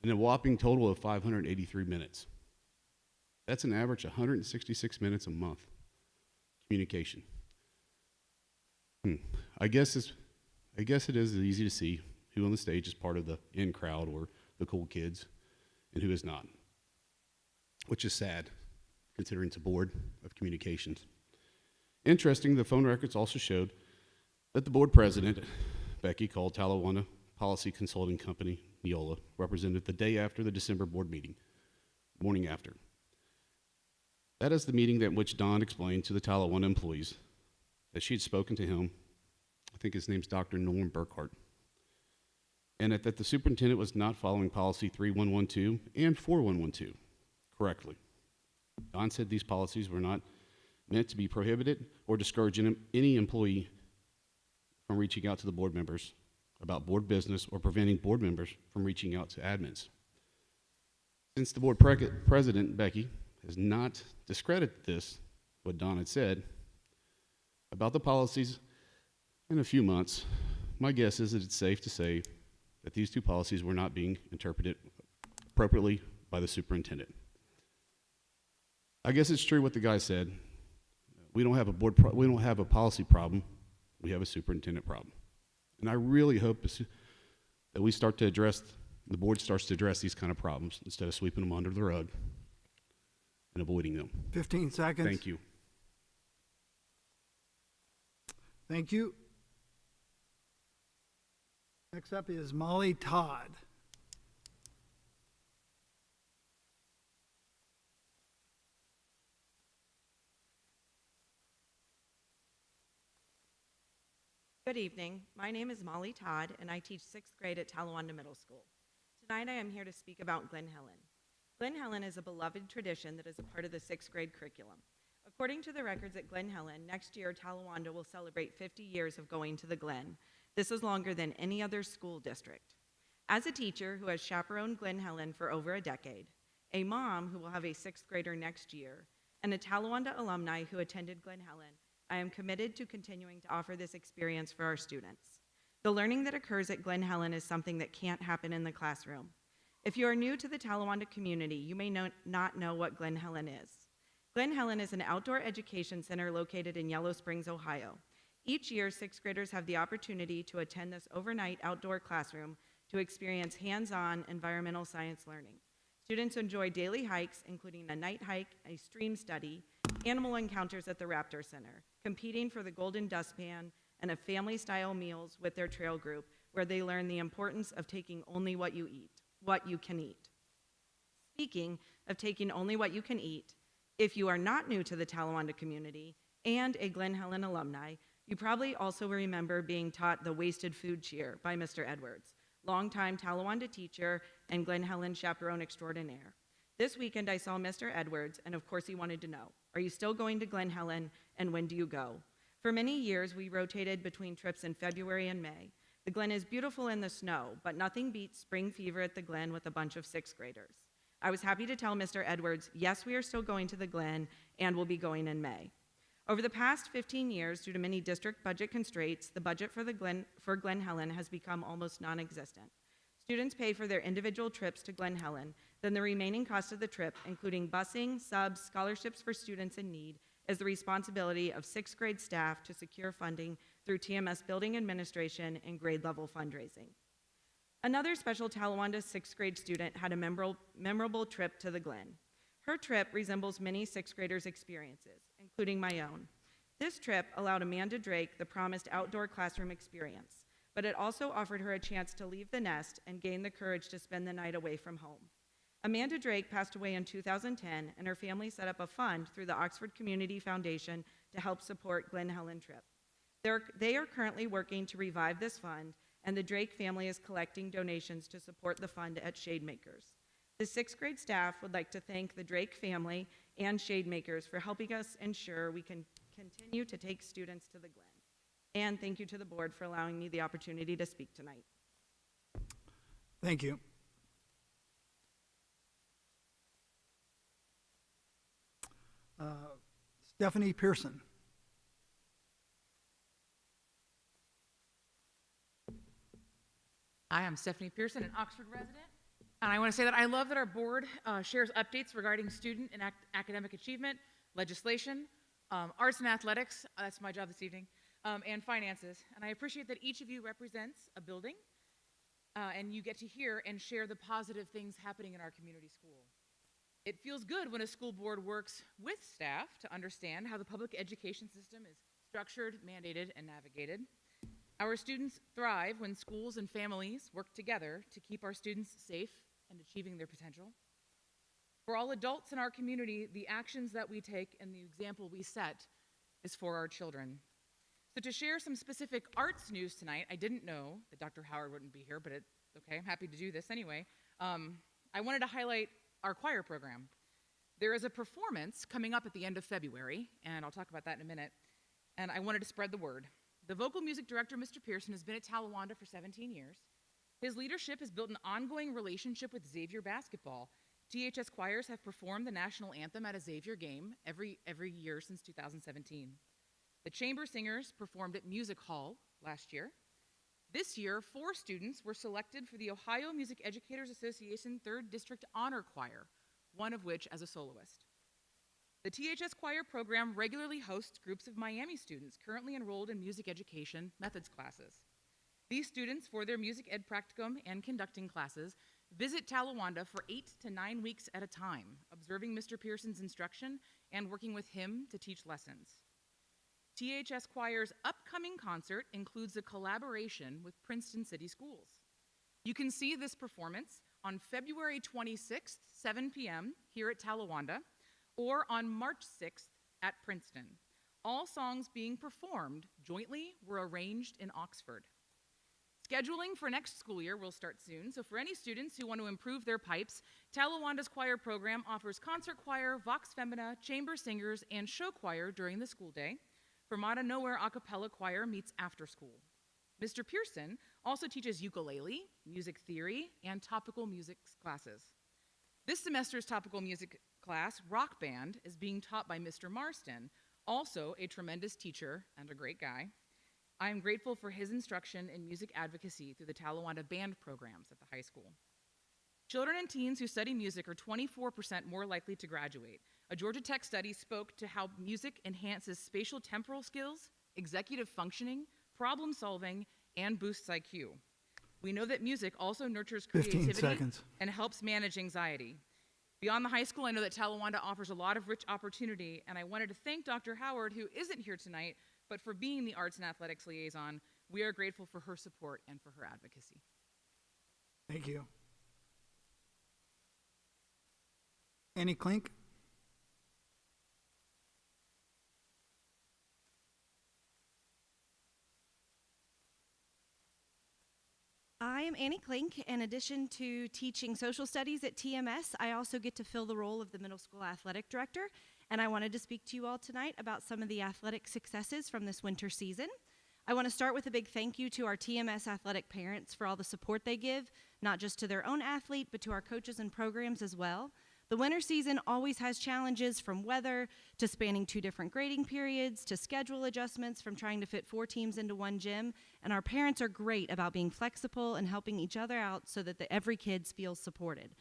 And a whopping total of 583 minutes. That's an average 166 minutes a month. Communication. I guess it is easy to see who on the stage is part of the in crowd or the cool kids and who is not, which is sad considering it's a board of communications. Interesting, the phone records also showed that the board president, Becky, called Talawanda Policy Consulting Company, Neola, represented the day after the December board meeting, morning after. That is the meeting at which Don explained to the Talawanda employees that she had spoken to him, I think his name's Dr. Norm Burkhart, and that the superintendent was not following policy 3112 and 4112 correctly. Don said these policies were not meant to be prohibited or discourage any employee from reaching out to the board members about board business or preventing board members from reaching out to admins. Since the board president, Becky, has not discredited this, what Don had said about the policies in a few months, my guess is that it's safe to say that these two policies were not being interpreted appropriately by the superintendent. I guess it's true what the guy said. We don't have a policy problem. We have a superintendent problem. And I really hope that the board starts to address these kind of problems instead of sweeping them under the rug and avoiding them. 15 seconds. Thank you. Thank you. Next up is Molly Todd. Good evening. My name is Molly Todd, and I teach 6th grade at Talawanda Middle School. Tonight I am here to speak about Glen Helen. Glen Helen is a beloved tradition that is a part of the 6th grade curriculum. According to the records at Glen Helen, next year Talawanda will celebrate 50 years of going to the Glen. This is longer than any other school district. As a teacher who has chaperoned Glen Helen for over a decade, a mom who will have a 6th grader next year, and a Talawanda alumni who attended Glen Helen, I am committed to continuing to offer this experience for our students. The learning that occurs at Glen Helen is something that can't happen in the classroom. If you are new to the Talawanda community, you may not know what Glen Helen is. Glen Helen is an outdoor education center located in Yellow Springs, Ohio. Each year, 6th graders have the opportunity to attend this overnight outdoor classroom to experience hands-on environmental science learning. Students enjoy daily hikes, including a night hike, a stream study, animal encounters at the Raptor Center, competing for the Golden Dustpan, and a family-style meals with their trail group, where they learn the importance of taking only what you can eat. Speaking of taking only what you can eat, if you are not new to the Talawanda community and a Glen Helen alumni, you probably also remember being taught the wasted food cheer by Mr. Edwards, longtime Talawanda teacher and Glen Helen chaperone extraordinaire. This weekend I saw Mr. Edwards, and of course he wanted to know, are you still going to Glen Helen, and when do you go? For many years we rotated between trips in February and May. The Glen is beautiful in the snow, but nothing beats spring fever at the Glen with a bunch of 6th graders. I was happy to tell Mr. Edwards, yes, we are still going to the Glen, and will be going in May. Over the past 15 years, due to many district budget constraints, the budget for Glen Helen has become almost non-existent. Students pay for their individual trips to Glen Helen, then the remaining cost of the trip, including busing, subs, scholarships for students in need, is the responsibility of sixth grade staff to secure funding through TMS building administration and grade level fundraising. Another special Talawanda sixth grade student had a memorable trip to the Glen. Her trip resembles many sixth graders' experiences, including my own. This trip allowed Amanda Drake the promised outdoor classroom experience, but it also offered her a chance to leave the nest and gain the courage to spend the night away from home. Amanda Drake passed away in 2010, and her family set up a fund through the Oxford Community Foundation to help support Glen Helen trip. They are currently working to revive this fund, and the Drake family is collecting donations to support the fund at Shademakers. The sixth grade staff would like to thank the Drake family and Shademakers for helping us ensure we can continue to take students to the Glen. And thank you to the board for allowing me the opportunity to speak tonight. Thank you. Stephanie Pearson. Hi, I'm Stephanie Pearson, an Oxford resident, and I want to say that I love that our board shares updates regarding student and academic achievement, legislation, arts and athletics, that's my job this evening, and finances. And I appreciate that each of you represents a building, and you get to hear and share the positive things happening in our community school. It feels good when a school board works with staff to understand how the public education system is structured, mandated, and navigated. Our students thrive when schools and families work together to keep our students safe and achieving their potential. For all adults in our community, the actions that we take and the example we set is for our children. So to share some specific arts news tonight, I didn't know that Dr. Howard wouldn't be here, but it's okay, I'm happy to do this anyway. I wanted to highlight our choir program. There is a performance coming up at the end of February, and I'll talk about that in a minute, and I wanted to spread the word. The vocal music director, Mr. Pearson, has been at Talawanda for 17 years. His leadership has built an ongoing relationship with Xavier basketball. THS choirs have performed the national anthem at a Xavier game every year since 2017. The chamber singers performed at Music Hall last year. This year, 4 students were selected for the Ohio Music Educators Association 3rd District Honor Choir, one of which as a soloist. The THS choir program regularly hosts groups of Miami students currently enrolled in music education methods classes. These students, for their music ed practicum and conducting classes, visit Talawanda for 8 to 9 weeks at a time, observing Mr. Pearson's instruction and working with him to teach lessons. THS Choir's upcoming concert includes a collaboration with Princeton City Schools. You can see this performance on February 26th, 7 p.m. here at Talawanda, or on March 6th at Princeton. All songs being performed jointly were arranged in Oxford. Scheduling for next school year will start soon, so for any students who want to improve their pipes, Talawanda's choir program offers concert choir, vox femina, chamber singers, and show choir during the school day. Fermata Nowhere a cappella choir meets after school. Mr. Pearson also teaches ukulele, music theory, and topical music classes. This semester's topical music class, Rock Band, is being taught by Mr. Marston, also a tremendous teacher and a great guy. I am grateful for his instruction in music advocacy through the Talawanda band programs at the high school. Children and teens who study music are 24% more likely to graduate. A Georgia Tech study spoke to how music enhances spatial temporal skills, executive functioning, problem solving, and boosts IQ. We know that music also nurtures creativity and helps manage anxiety. Beyond the high school, I know that Talawanda offers a lot of rich opportunity, and I wanted to thank Dr. Howard, who isn't here tonight, but for being the Arts and Athletics Liaison. We are grateful for her support and for her advocacy. Thank you. Annie Klink? I am Annie Klink. In addition to teaching social studies at TMS, I also get to fill the role of the middle school athletic director, and I wanted to speak to you all tonight about some of the athletic successes from this winter season. I want to start with a big thank you to our TMS athletic parents for all the support they give, not just to their own athlete, but to our coaches and programs as well. The winter season always has challenges, from weather to spanning 2 different grading periods to schedule adjustments from trying to fit 4 teams into one gym, and our parents are great about being flexible and helping each other out so that every kid feels supported.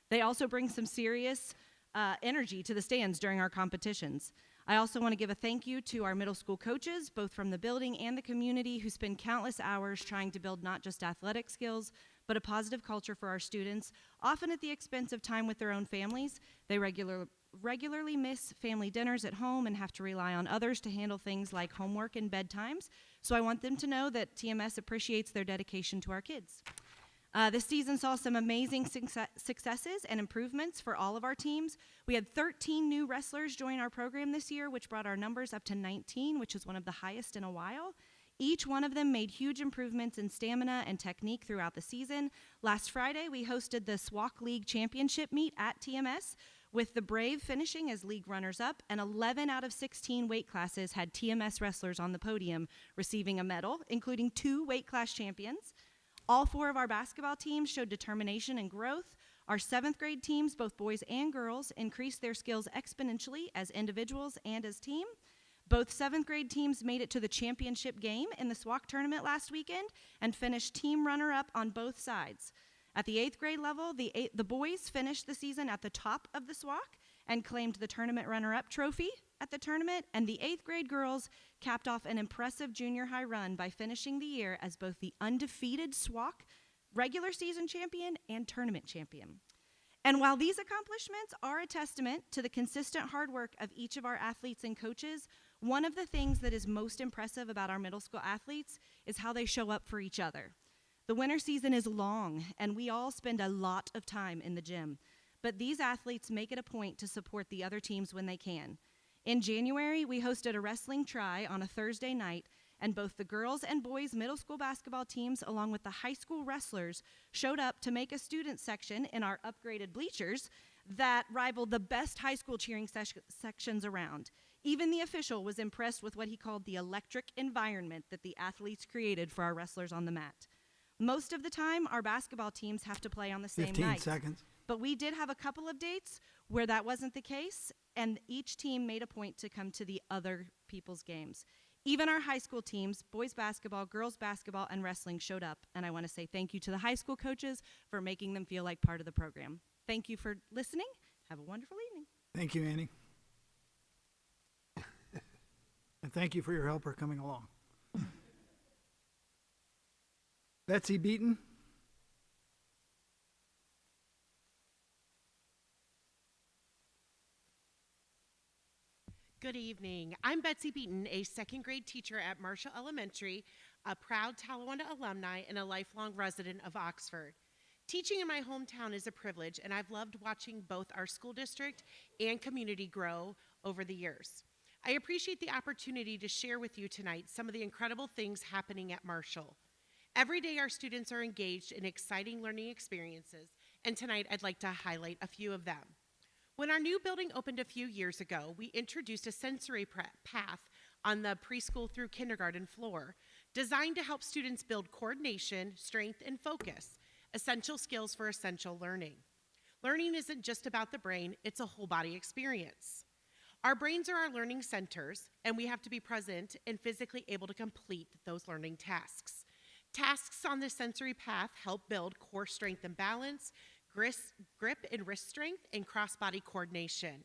They also bring some serious energy to the stands during our competitions. I also want to give a thank you to our middle school coaches, both from the building and the community, who spend countless hours trying to build not just athletic skills, but a positive culture for our students, often at the expense of time with their own families. They regularly miss family dinners at home and have to rely on others to handle things like homework and bedtimes. So I want them to know that TMS appreciates their dedication to our kids. This season saw some amazing successes and improvements for all of our teams. We had 13 new wrestlers join our program this year, which brought our numbers up to 19, which is one of the highest in a while. Each one of them made huge improvements in stamina and technique throughout the season. Last Friday, we hosted the SWAC League Championship meet at TMS, with the Brave finishing as league runners-up, and 11 out of 16 weight classes had TMS wrestlers on the podium receiving a medal, including 2 weight class champions. All 4 of our basketball teams showed determination and growth. Our 7th grade teams, both boys and girls, increased their skills exponentially as individuals and as team. Both 7th grade teams made it to the championship game in the SWAC tournament last weekend and finished team runner-up on both sides. At the 8th grade level, the boys finished the season at the top of the SWAC and claimed the tournament runner-up trophy at the tournament, and the 8th grade girls capped off an impressive junior high run by finishing the year as both the undefeated SWAC regular season champion and tournament champion. And while these accomplishments are a testament to the consistent hard work of each of our athletes and coaches, one of the things that is most impressive about our middle school athletes is how they show up for each other. The winter season is long, and we all spend a lot of time in the gym, but these athletes make it a point to support the other teams when they can. In January, we hosted a wrestling try on a Thursday night, and both the girls and boys middle school basketball teams, along with the high school wrestlers, showed up to make a student section in our upgraded bleachers that rivaled the best high school cheering sections around. Even the official was impressed with what he called the electric environment that the athletes created for our wrestlers on the mat. Most of the time, our basketball teams have to play on the same 15 night. seconds. But we did have a couple of dates where that wasn't the case, and each team made a point to come to the other people's games. Even our high school teams, boys basketball, girls basketball, and wrestling showed up, and I want to say thank you to the high school coaches for making them feel like part of the program. Thank you for listening. Have a wonderful evening. Thank you, Annie. And thank you for your helper coming along. Betsy Beaton. Good evening. I'm Betsy Beaton, a 2nd grade teacher at Marshall Elementary, a proud Talawanda alumni, and a lifelong resident of Oxford. Teaching in my hometown is a privilege, and I've loved watching both our school district and community grow over the years. I appreciate the opportunity to share with you tonight some of the incredible things happening at Marshall. Every day our students are engaged in exciting learning experiences, and tonight I'd like to highlight a few of them. When our new building opened a few years ago, we introduced a sensory path on the preschool through kindergarten floor, designed to help students build coordination, strength, and focus, essential skills for essential learning. Learning isn't just about the brain, it's a whole body experience. Our brains are our learning centers, and we have to be present and physically able to complete those learning tasks. Tasks on this sensory path help build core strength and balance, grip and wrist strength, and cross-body coordination.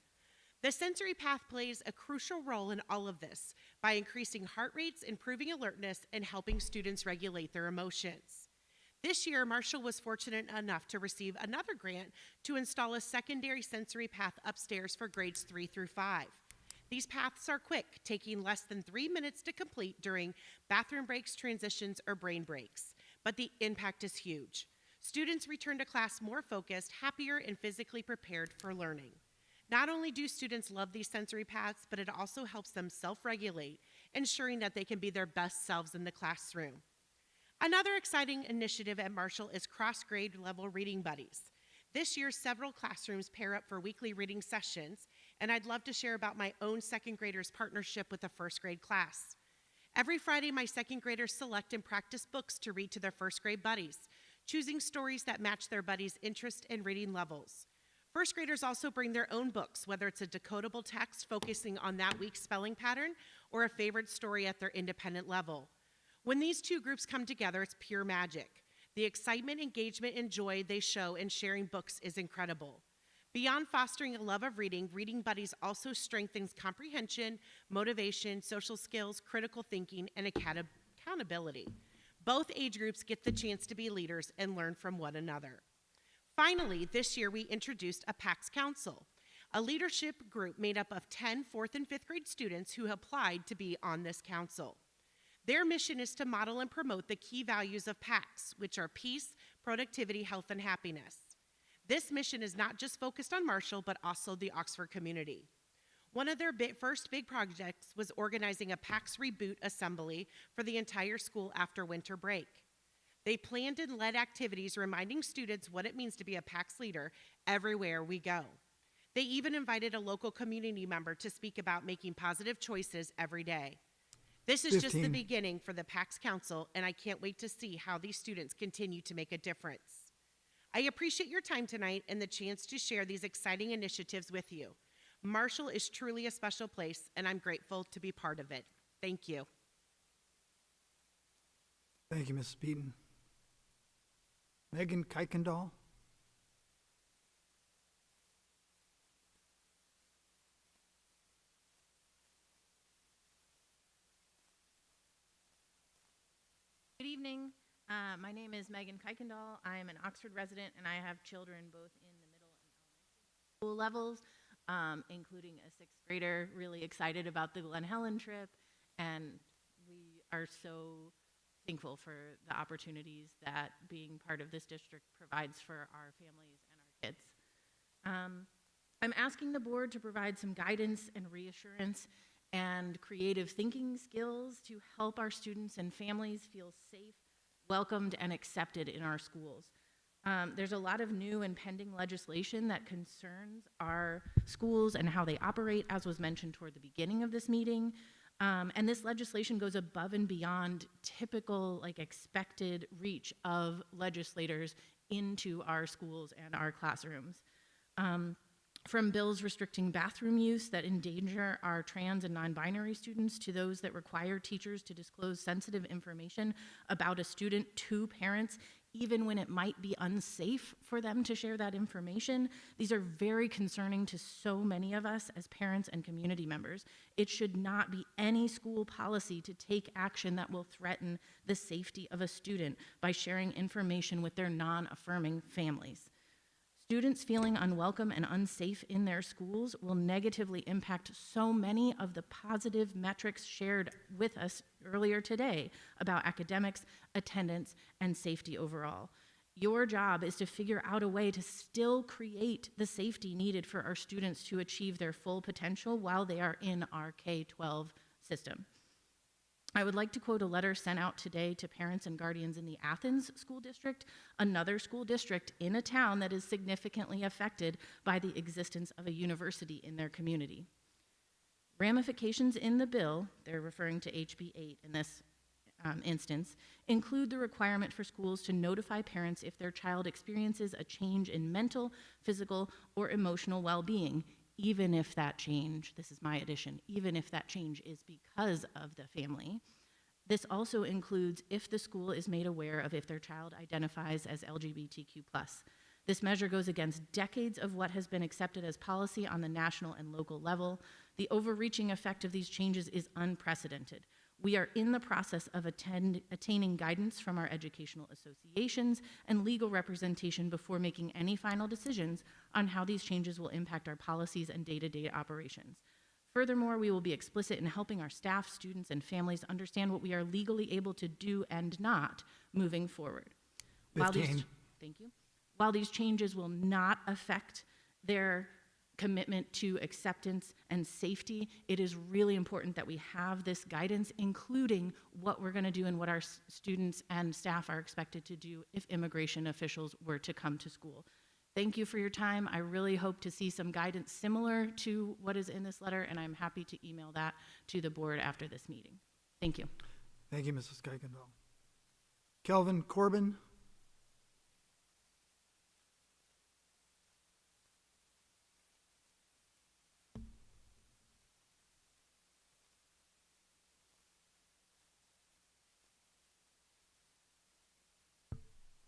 The sensory path plays a crucial role in all of this by increasing heart rates, improving alertness, and helping students regulate their emotions. This year, Marshall was fortunate enough to receive another grant to install a secondary sensory path upstairs for grades 3 through 5. These paths are quick, taking less than 3 minutes to complete during bathroom breaks, transitions, or brain breaks, but the impact is huge. Students return to class more focused, happier, and physically prepared for learning. Not only do students love these sensory paths, but it also helps them self-regulate, ensuring that they can be their best selves in the classroom. Another exciting initiative at Marshall is cross-grade level reading buddies. This year, several classrooms pair up for weekly reading sessions, and I'd love to share about my own 2nd graders' partnership with a 1st grade class. Every Friday, my 2nd graders select and practice books to read to their 1st grade buddies, choosing stories that match their buddies' interest and reading levels. First graders also bring their own books, whether it's a decodable text focusing on that week's spelling pattern or a favorite story at their independent level. When these two groups come together, it's pure magic. The excitement, engagement, and joy they show in sharing books is incredible. Beyond fostering a love of reading, Reading Buddies also strengthens comprehension, motivation, social skills, critical thinking, and accountability. Both age groups get the chance to be leaders and learn from one another. Finally, this year we introduced a PAX Council, a leadership group made up of 10 4th and 5th grade students who applied to be on this council. Their mission is to model and promote the key values of PAX, which are peace, productivity, health, and happiness. This mission is not just focused on Marshall, but also the Oxford community. One of their first big projects was organizing a PAX Reboot assembly for the entire school after winter break. They planned and led activities reminding students what it means to be a PAX leader everywhere we go. They even invited a local community member to speak about making positive choices every day. This is just the beginning for the PAX Council, and I can't wait to see how these students continue to make a difference. I appreciate your time tonight and the chance to share these exciting initiatives with you. Marshall is truly a special place, and I'm grateful to be part of it. Thank you. Thank you, Mrs. Beaton. Megan Kuykendall. Good evening. My name is Megan Kuykendall. I am an Oxford resident, and I have children both in the middle and elementary school levels, including a 6th grader, really excited about the Glen Helen trip, and we are so thankful for the opportunities that being part of this district provides for our families and our kids. I'm asking the board to provide some guidance and reassurance and creative thinking skills to help our students and families feel safe, welcomed, and accepted in our schools. There's a lot of new and pending legislation that concerns our schools and how they operate, as was mentioned toward the beginning of this meeting. And this legislation goes above and beyond typical, expected reach of legislators into our schools and our classrooms. From bills restricting bathroom use that endanger our trans and non-binary students to those that require teachers to disclose sensitive information about a student to parents, even when it might be unsafe for them to share that information. These are very concerning to so many of us as parents and community members. It should not be any school policy to take action that will threaten the safety of a student by sharing information with their non-affirming families. Students feeling unwelcome and unsafe in their schools will negatively impact so many of the positive metrics shared with us earlier today about academics, attendance, and safety overall. Your job is to figure out a way to still create the safety needed for our students to achieve their full potential while they are in our K-12 system. I would like to quote a letter sent out today to parents and guardians in the Athens School District, another school district in a town that is significantly affected by the existence of a university in their community. Ramifications in the bill, they're referring to HB 8 in this instance, include the requirement for schools to notify parents if their child experiences a change in mental, physical, or emotional well-being, even if that change, this is my addition, even if that change is because of the family. This also includes if the school is made aware of if their child identifies as LGBTQ+. This measure goes against decades of what has been accepted as policy on the national and local level. The overreaching effect of these changes is unprecedented. We are in the process of attaining guidance from our educational associations and legal representation before making any final decisions on how these changes will impact our policies and day-to-day operations. Furthermore, we will be explicit in helping our staff, students, and families understand what we are legally able to do and not moving forward. Thank you. While these changes will not affect their commitment to acceptance and safety, it is really important that we have this guidance, including what we're going to do and what our students and staff are expected to do if immigration officials were to come to school. Thank you for your time. I really hope to see some guidance similar to what is in this letter, and I'm happy to email that to the board after this meeting. Thank you. Thank you, Mrs. Kuykendall. Kelvin Corbin.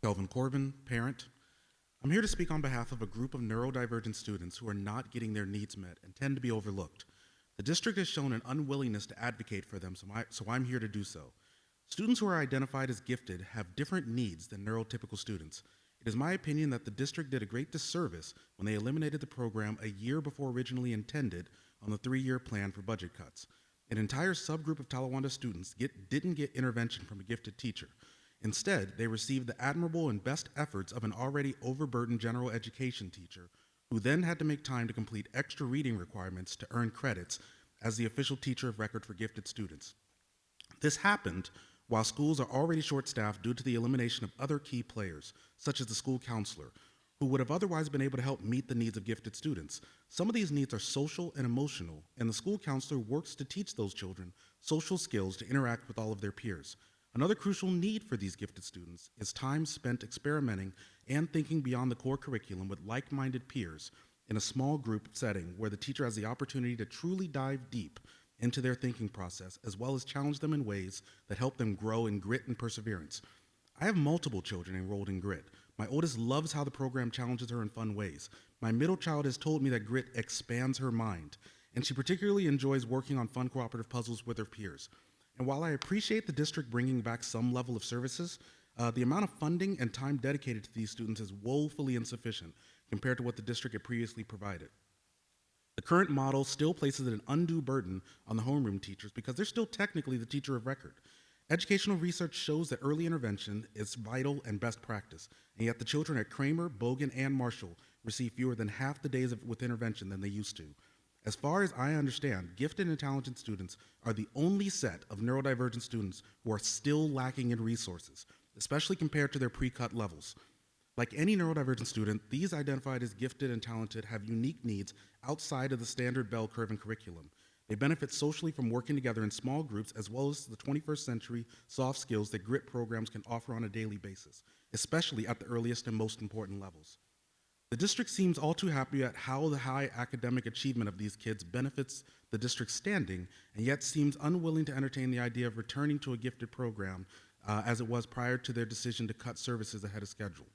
Kelvin Corbin, parent. I'm here to speak on behalf of a group of neurodivergent students who are not getting their needs met and tend to be overlooked. The district has shown an unwillingness to advocate for them, so I'm here to do so. Students who are identified as gifted have different needs than neurotypical students. It is my opinion that the district did a great disservice when they eliminated the program a year before originally intended on the 3-year plan for budget cuts. An entire subgroup of Talawanda students didn't get intervention from a gifted teacher. Instead, they received the admirable and best efforts of an already overburdened general education teacher who then had to make time to complete extra reading requirements to earn credits as the official teacher of record for gifted students. This happened while schools are already short-staffed due to the elimination of other key players, such as the school counselor, who would have otherwise been able to help meet the needs of gifted students. Some of these needs are social and emotional, and the school counselor works to teach those children social skills to interact with all of their peers. Another crucial need for these gifted students is time spent experimenting and thinking beyond the core curriculum with like-minded peers in a small group setting where the teacher has the opportunity to truly dive deep into their thinking process, as well as challenge them in ways that help them grow in grit and perseverance. I have multiple children enrolled in Grit. My oldest loves how the program challenges her in fun ways. My middle child has told me that Grit expands her mind, and she particularly enjoys working on fun cooperative puzzles with her peers. And while I appreciate the district bringing back some level of services, the amount of funding and time dedicated to these students is woefully insufficient compared to what the district had previously provided. The current model still places an undue burden on the homeroom teachers because they're still technically the teacher of record. Educational research shows that early intervention is vital and best practice, and yet the children at Kramer, Bogan, and Marshall receive fewer than half the days with intervention than they used to. As far as I understand, gifted and talented students are the only set of neurodivergent students who are still lacking in resources, especially compared to their pre-cut levels. Like any neurodivergent student, these identified as gifted and talented have unique needs outside of the standard bell curve and curriculum. They benefit socially from working together in small groups, as well as the 21st century soft skills that GRIT programs can offer on a daily basis, especially at the earliest and most important levels. The district seems all too happy at how the high academic achievement of these kids benefits the district's standing, and yet seems unwilling to entertain the idea of returning to a gifted program as it was prior to their decision to cut services ahead of schedule.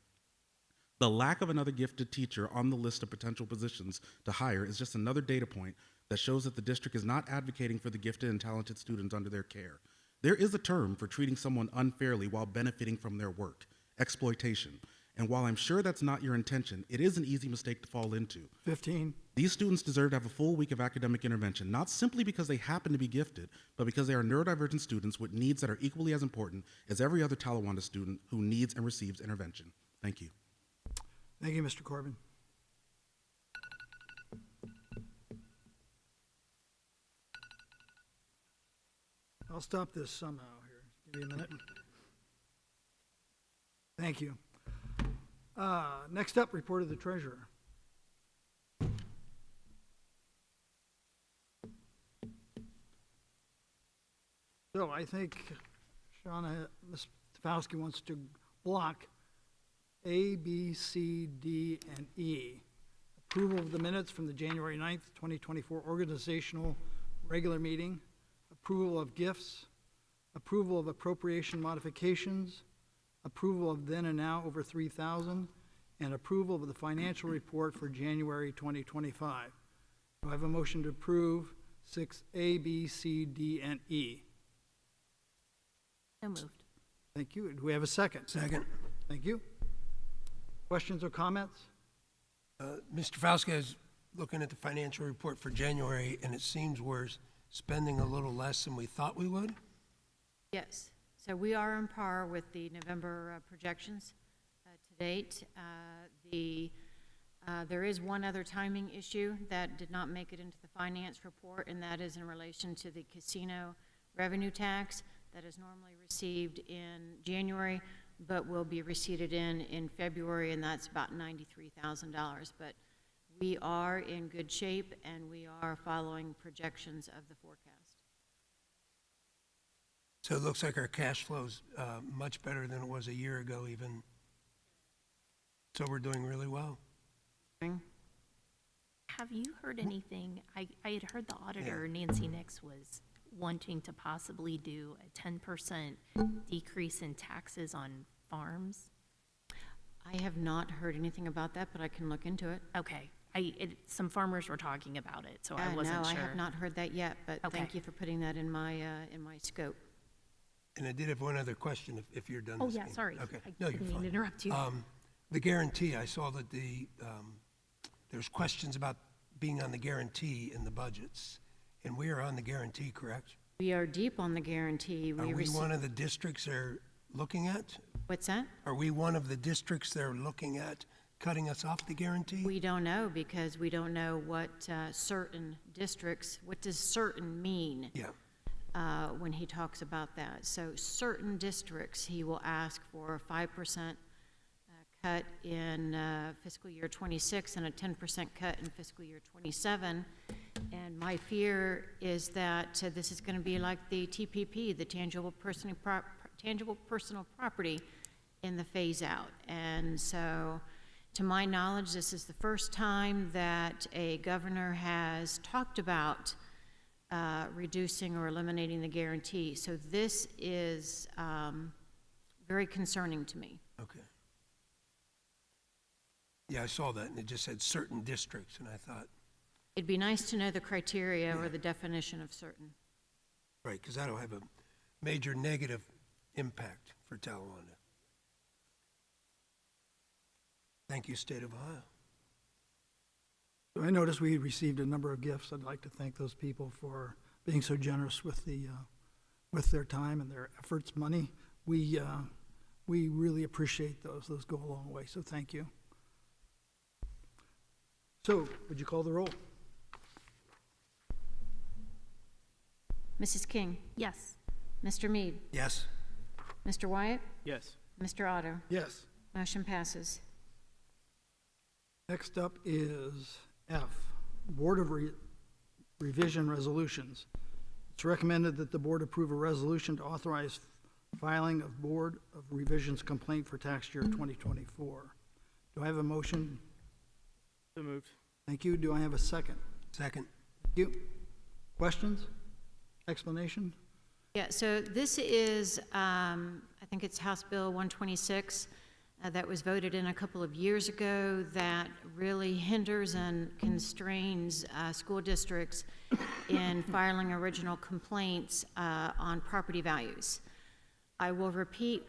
The lack of another gifted teacher on the list of potential positions to hire is just another data point that shows that the district is not advocating for the gifted and talented students under their care. There is a term for treating someone unfairly while benefiting from their work: exploitation. And while I'm sure that's not your intention, it is an easy mistake to fall into. 15. These students deserve to have a full week of academic intervention, not simply because they happen to be gifted, but because they are neurodivergent students with needs that are equally as important as every other Talawanda student who needs and receives intervention. Thank you. Thank you, Mr. Corbin. I'll stop this somehow here. Give me a minute. Thank you. Next up, report of the treasurer. So I think Ms. Stafowski wants to block A, B, C, D, and E. Approval of the minutes from the January 9th, 2024 organizational regular meeting. Approval of gifts. Approval of appropriation modifications. Approval of then and now over 3,000, and approval of the financial report for January 2025. Do I have a motion to approve 6A, B, C, D, and E? So moved. Thank you. Do we have a second? Second. Thank you. Questions or comments? Mr. Fauska is looking at the financial report for January, and it seems we're spending a little less than we thought we would. Yes. So we are on par with the November projections to date. There is one other timing issue that did not make it into the finance report, and that is in relation to the casino revenue tax that is normally received in January, but will be receipted in February, and that's about $93,000. But we are in good shape, and we are following projections of the forecast. So it looks like our cash flow's much better than it was a year ago even. So we're doing really well. Have you heard anything? I had heard the auditor, Nancy Nix, was wanting to possibly do a 10% decrease in taxes on farms. I have not heard anything about that, but I can look into it. Okay. Some farmers were talking about it, so I No, wasn't sure. I have not heard that yet, but Okay. thank you for putting that in my scope. And I did have one other question, if you're done. Oh, Ms. yeah, King. sorry. Okay. I No, you're didn't mean to fine. interrupt you. The guarantee, I saw that there's questions about being on the guarantee in the budgets, and we are on the guarantee, correct? We are deep on the guarantee. Are we one of the districts they're looking at? What's that? Are we one of the districts they're looking at cutting us off the guarantee? We don't know because we don't know what certain districts, what does certain mean? Yeah. When he talks about that. So certain districts, he will ask for a 5% cut in fiscal year 26 and a 10% cut in fiscal year 27. And my fear is that this is going to be like the TPP, the tangible personal property in the phase out. And so, to my knowledge, this is the first time that a governor has talked about reducing or eliminating the guarantee. So this is very concerning to me. Okay. Yeah, I saw that, and it just said certain districts, and I thought, It'd be nice to know the criteria or the definition of certain. right, because that'll have a major negative impact for Talawanda. Thank you, State of Ohio. So I noticed we received a number of gifts. I'd like to thank those people for being so generous with their time and their efforts, money. We really appreciate those. Those go a long way, so thank you. So, would you call the roll? Mrs. King, Yes. Mr. Mead, Yes. Mr. Wyatt, Yes. Mr. Otto. Yes. Motion passes. Next up is F, Board of Revision Resolutions. It's recommended that the board approve a resolution to authorize filing of Board of Revisions complaint for tax year 2024. Do I have a motion? So moved. Thank you. Do I have a second? Second. Thank you. Questions? Explanation? Yeah, so this is, I think it's House Bill 126 that was voted in a couple of years ago that really hinders and constrains school districts in filing original complaints on property values. I will repeat,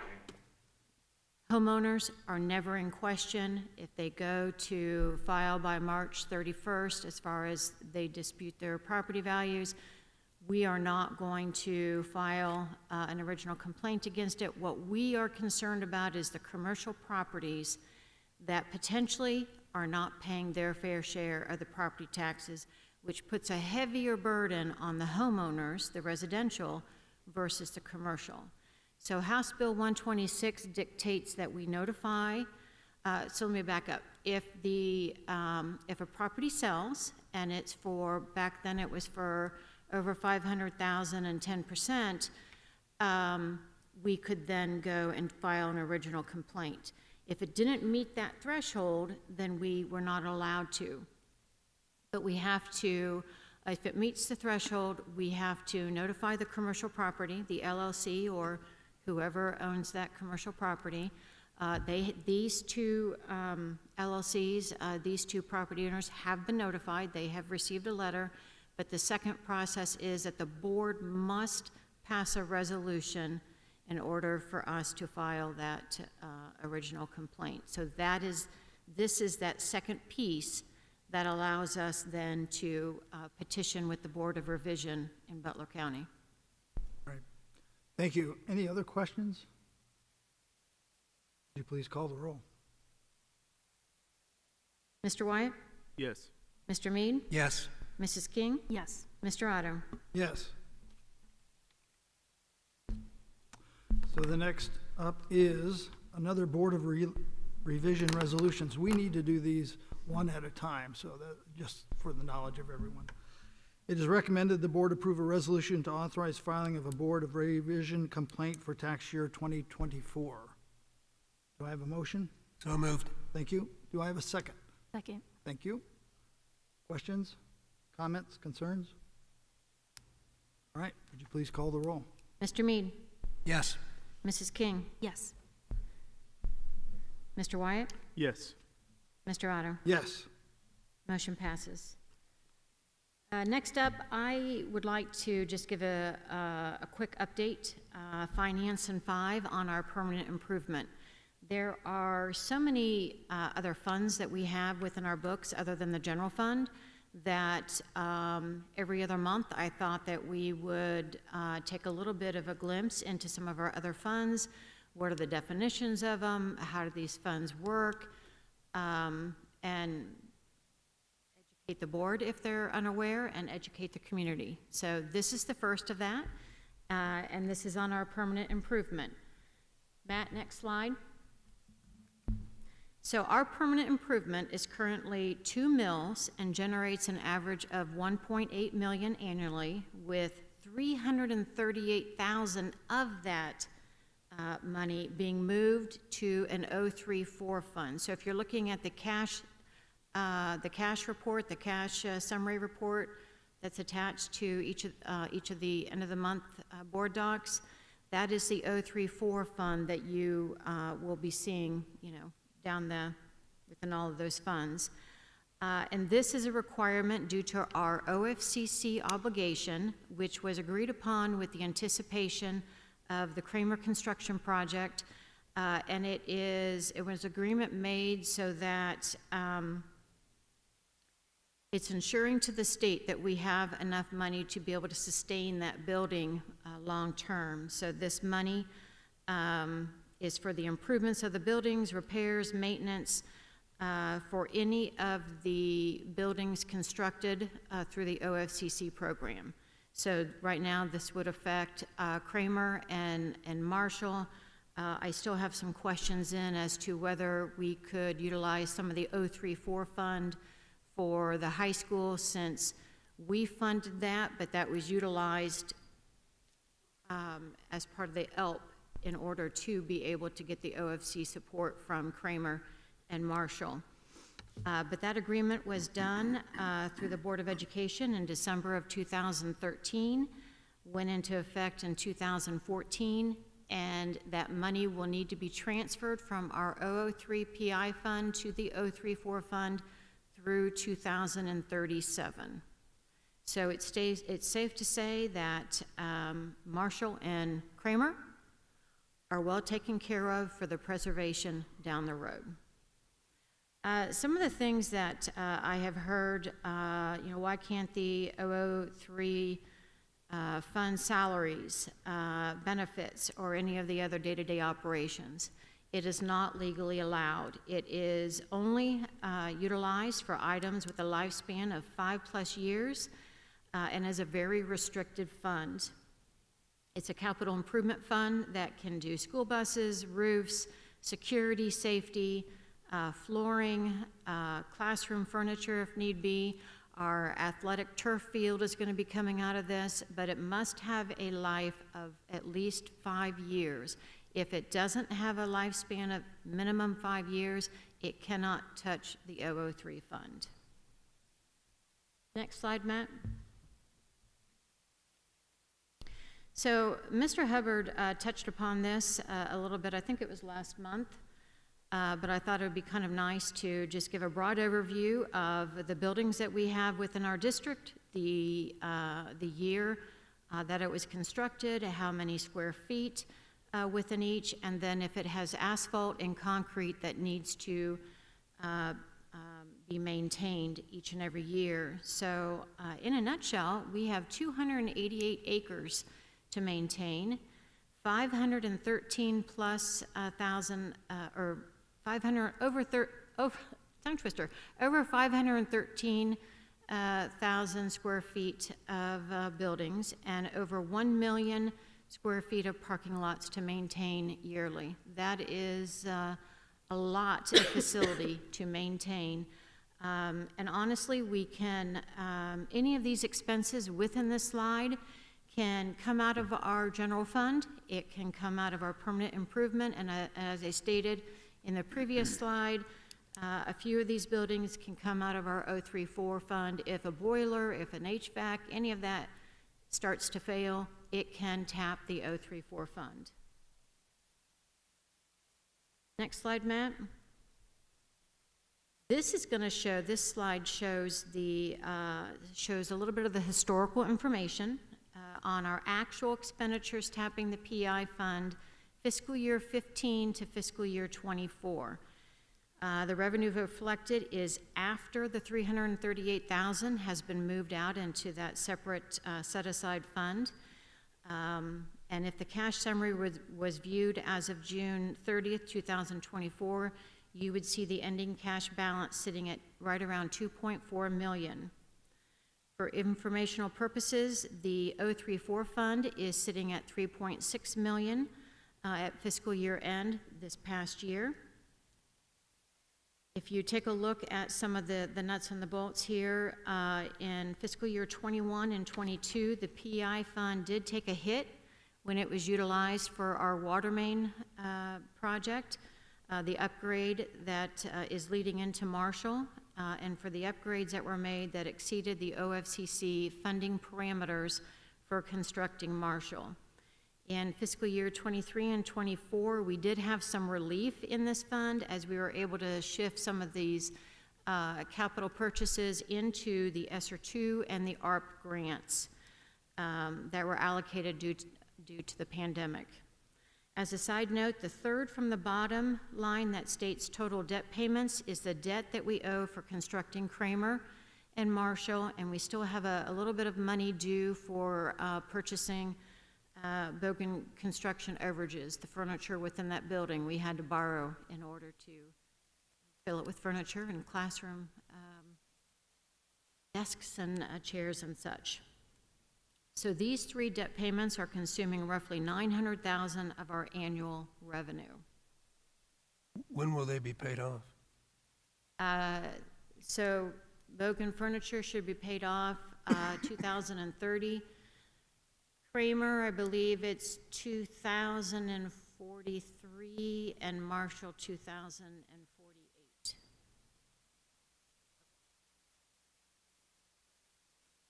homeowners are never in question if they go to file by March 31st as far as they dispute their property values. We are not going to file an original complaint against it. What we are concerned about is the commercial properties that potentially are not paying their fair share of the property taxes, which puts a heavier burden on the homeowners, the residential, versus the commercial. So House Bill 126 dictates that we notify, so let me back up. If a property sells and it's for, back then it was for over 500,000 and 10%, we could then go and file an original complaint. If it didn't meet that threshold, then we were not allowed to. But we have to, if it meets the threshold, we have to notify the commercial property, the LLC or whoever owns that commercial property. These two LLCs, these two property owners have been notified. They have received a letter. But the second process is that the board must pass a resolution in order for us to file that original complaint. So this is that second piece that allows us then to petition with the Board of Revision in Butler County. Right. Thank you. Any other questions? Would you please call the roll? Mr. Wyatt? Yes. Mr. Mead? Yes. Mrs. King? Yes. Mr. Otto? Yes. So the next up is another Board of Revision resolutions. We need to do these one at a time, so that just for the knowledge of everyone. It is recommended the board approve a resolution to authorize filing of a Board of Revision complaint for tax year 2024. Do I have a motion? So moved. Thank you. Do I have a second? Second. Thank you. Questions, comments, concerns? All right, would you please call the roll? Mr. Mead? Yes. Mrs. King? Yes. Mr. Wyatt? Yes. Mr. Otto? Yes. Motion passes. Next up, I would like to just give a quick update, Finance and 5, on our permanent improvement. There are so many other funds that we have within our books other than the general fund that every other month I thought that we would take a little bit of a glimpse into some of our other funds. What are the definitions of them? How do these funds work? And educate the board if they're unaware, and educate the community. So this is the first of that, and this is on our permanent improvement. Matt, next slide. So our permanent improvement is currently 2 mills and generates an average of 1.8 million annually, with 338,000 of that money being moved to an 034 fund. So if you're looking at the cash report, the cash summary report that's attached to each of the end of the month board docs, that is the 034 fund that you will be seeing, down within all of those funds. And this is a requirement due to our OFCC obligation, which was agreed upon with the anticipation of the Kramer construction project. And it was agreement made so that it's ensuring to the state that we have enough money to be able to sustain that building long term. So this money is for the improvements of the buildings, repairs, maintenance, for any of the buildings constructed through the OFCC program. So right now this would affect Kramer and Marshall. I still have some questions in as to whether we could utilize some of the 034 fund for the high school, since we funded that, but that was utilized as part of the ELP in order to be able to get the OFC support from Kramer and Marshall. But that agreement was done through the Board of Education in December of 2013, went into effect in 2014, and that money will need to be transferred from our 003 PI fund to the 034 fund through 2037. So it's safe to say that Marshall and Kramer are well taken care of for the preservation down the road. Some of the things that I have heard, why can't the 003 fund salaries, benefits, or any of the other day-to-day operations? It is not legally allowed. It is only utilized for items with a lifespan of 5+ years and is a very restricted fund. It's a capital improvement fund that can do school buses, roofs, security, safety, flooring, classroom furniture if need be. Our athletic turf field is going to be coming out of this, but it must have a life of at least 5 years. If it doesn't have a lifespan of minimum 5 years, it cannot touch the 003 fund. Next slide, Matt. So Mr. Hubbard touched upon this a little bit, I think it was last month, but I thought it would be kind of nice to just give a broad overview of the buildings that we have within our district, the year that it was constructed, how many square feet within each, and then if it has asphalt and concrete that needs to be maintained each and every year. So in a nutshell, we have 288 acres to maintain, 513 plus thousand, or 500, over 513,000 square feet of buildings, and over 1 million square feet of parking lots to maintain yearly. That is a lot of facility to maintain. And honestly, we can, any of these expenses within this slide can come out of our general fund. It can come out of our permanent improvement, and as I stated in the previous slide, a few of these buildings can come out of our 034 fund. If a boiler, if an HVAC, any of that starts to fail, it can tap the 034 fund. Next slide, Matt. This is going to show, this slide shows shows a little bit of the historical information on our actual expenditures tapping the PI fund fiscal year 15 to fiscal year 24. The revenue reflected is after the $338,000 has been moved out into that separate set-aside fund. And if the cash summary was viewed as of June 30th, 2024, you would see the ending cash balance sitting at right around $2.4 million. For informational purposes, the 034 fund is sitting at $3.6 million at fiscal year end this past year. If you take a look at some of the nuts and the bolts here, in fiscal year 21 and 22, the PI fund did take a hit when it was utilized for our water main project, the upgrade that is leading into Marshall, and for the upgrades that were made that exceeded the OFCC funding parameters for constructing Marshall. In fiscal year 23 and 24, we did have some relief in this fund as we were able to shift some of these capital purchases into the ESSER 2 and the ARP grants that were allocated due to the pandemic. As a side note, the third from the bottom line that states total debt payments is the debt that we owe for constructing Kramer and Marshall, and we still have a little bit of money due for purchasing Bogan construction overages, the furniture within that building we had to borrow in order to fill it with furniture and classroom desks and chairs and such. So these three debt payments are consuming roughly $900,000 of our annual revenue. When will they be paid off? So Bogan furniture should be paid off 2030. Kramer, I believe it's 2043, and Marshall 2048.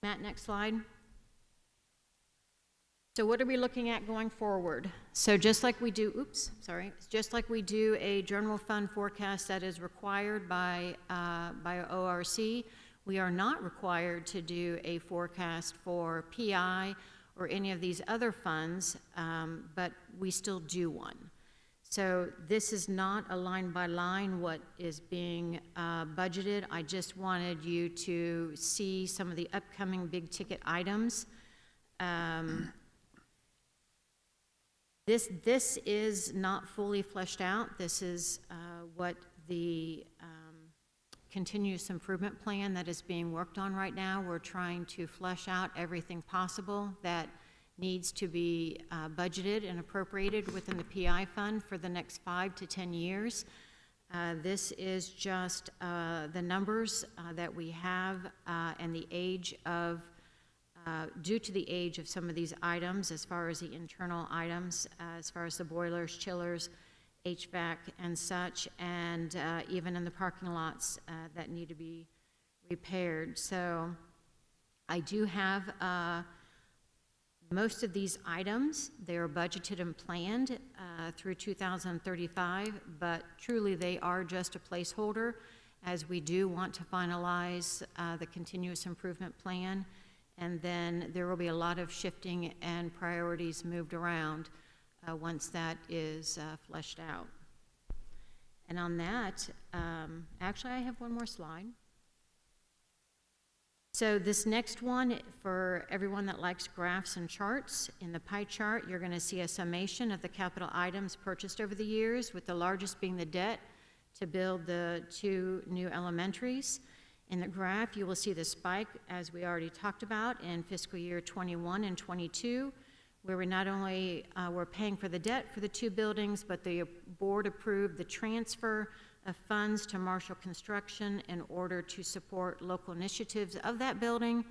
Matt, next slide. So what are we looking at going forward? So just like we do, just like we do a general fund forecast that is required by ORC, we are not required to do a forecast for PI or any of these other funds, but we still do one. So this is not a line by line what is being budgeted. I just wanted you to see some of the upcoming big ticket items. This is not fully fleshed out. This is what the continuous improvement plan that is being worked on right now. We're trying to flesh out everything possible that needs to be budgeted and appropriated within the PI fund for the next 5 to 10 years. This is just the numbers that we have and the age of, due to the age of some of these items, as far as the internal items, as far as the boilers, chillers, HVAC and such, and even in the parking lots that need to be repaired. So I do have most of these items. They are budgeted and planned through 2035, but truly they are just a placeholder, as we do want to finalize the continuous improvement plan, and then there will be a lot of shifting and priorities moved around once that is fleshed out. And on that, actually I have one more slide. So this next one, for everyone that likes graphs and charts, in the pie chart you're going to see a summation of the capital items purchased over the years, with the largest being the debt to build the 2 new elementaries. In the graph you will see the spike, as we already talked about, in fiscal year 21 and 22, where we not only were paying for the debt for the 2 buildings, but the board approved the transfer of funds to Marshall Construction in order to support local initiatives of that building,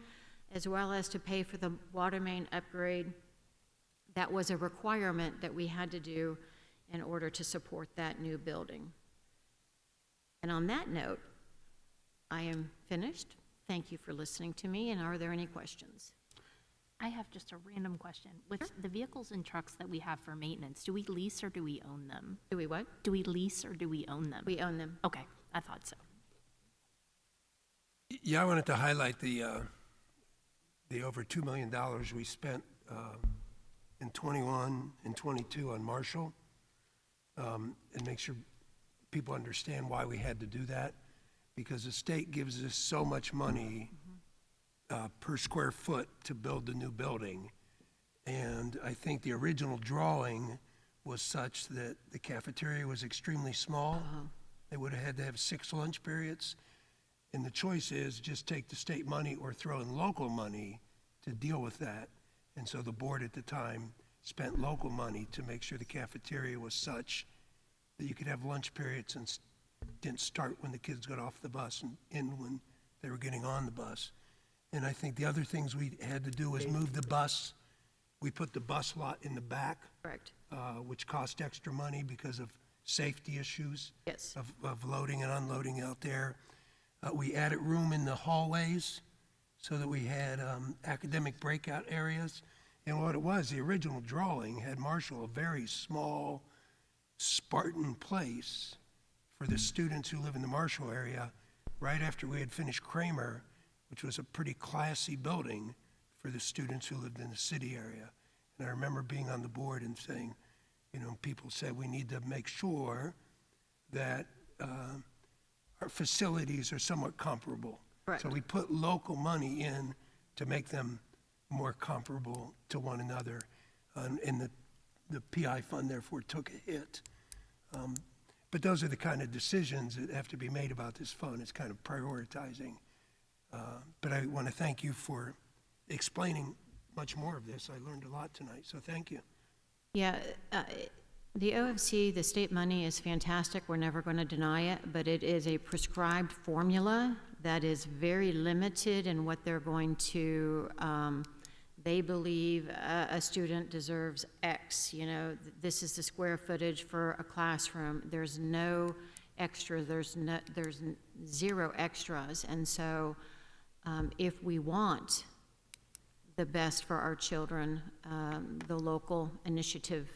as well as to pay for the water main upgrade that was a requirement that we had to do in order to support that new building. And on that note, I am finished. Thank you for listening to me, and are there any questions? I have just a random question. With the vehicles and trucks that we have for maintenance, do we lease or do we own them? Do we what? Do we lease or do we own them? We own them. Okay, I thought so. Yeah, I wanted to highlight the over $2 million we spent in 21 and 22 on Marshall, and make sure people understand why we had to do that, because the state gives us so much money per square foot to build the new building. And I think the original drawing was such that the cafeteria was extremely small. They would have had to have 6 lunch periods. And the choice is just take the state money or throw in local money to deal with that. And so the board at the time spent local money to make sure the cafeteria was such that you could have lunch periods and didn't start when the kids got off the bus and end when they were getting on the bus. And I think the other things we had to do was move the bus. We put the bus lot in the back. Correct. Which cost extra money because of safety issues. Yes. Of loading and unloading out there. We added room in the hallways so that we had academic breakout areas. And what it was, the original drawing had Marshall a very small, Spartan place for the students who live in the Marshall area, right after we had finished Kramer, which was a pretty classy building for the students who lived in the city area. And I remember being on the board and saying, you know, people said we need to make sure that our facilities are somewhat comparable. Correct. So we put local money in to make them more comparable to one another. And the PI fund therefore took a hit. But those are the kind of decisions that have to be made about this fund. It's kind of prioritizing. But I want to thank you for explaining much more of this. I learned a lot tonight, so thank you. Yeah, the OFC, the state money is fantastic. We're never going to deny it, but it is a prescribed formula that is very limited in what they're going to, they believe a student deserves X, you know, this is the square footage for a classroom. There's no extra, there's 0 extras. And so if we want the best for our children, the local initiative,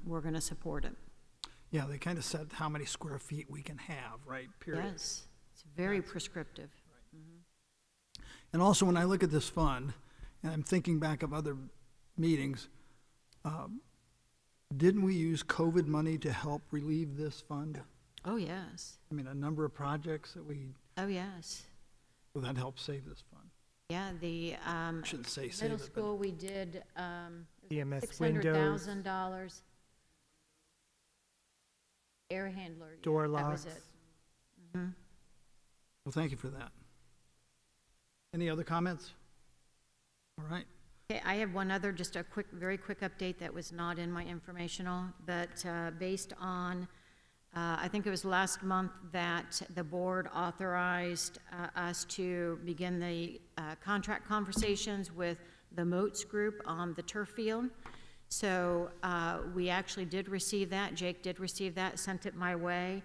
we're going to support it. Yeah, they kind of said how many square feet we can have, right, period. Yes, it's very prescriptive. And also, when I look at this fund, and I'm thinking back of other meetings, didn't we use COVID money to help relieve this fund? Oh, yes. I mean, a number of projects that we, Oh, yes. well, that helped save this fund. Yeah, the Shouldn't say save middle it, but- school, we did EMS windows. $600,000. Air handler. yeah, Door that locks. was it. Mhm. Well, thank you for that. Any other comments? All right. Okay, I have one other, just a quick, very quick update that was not in my informational, but based on, I think it was last month that the board authorized us to begin the contract conversations with the Moats Group on the turf field. So we actually did receive that. Jake did receive that, sent it my way.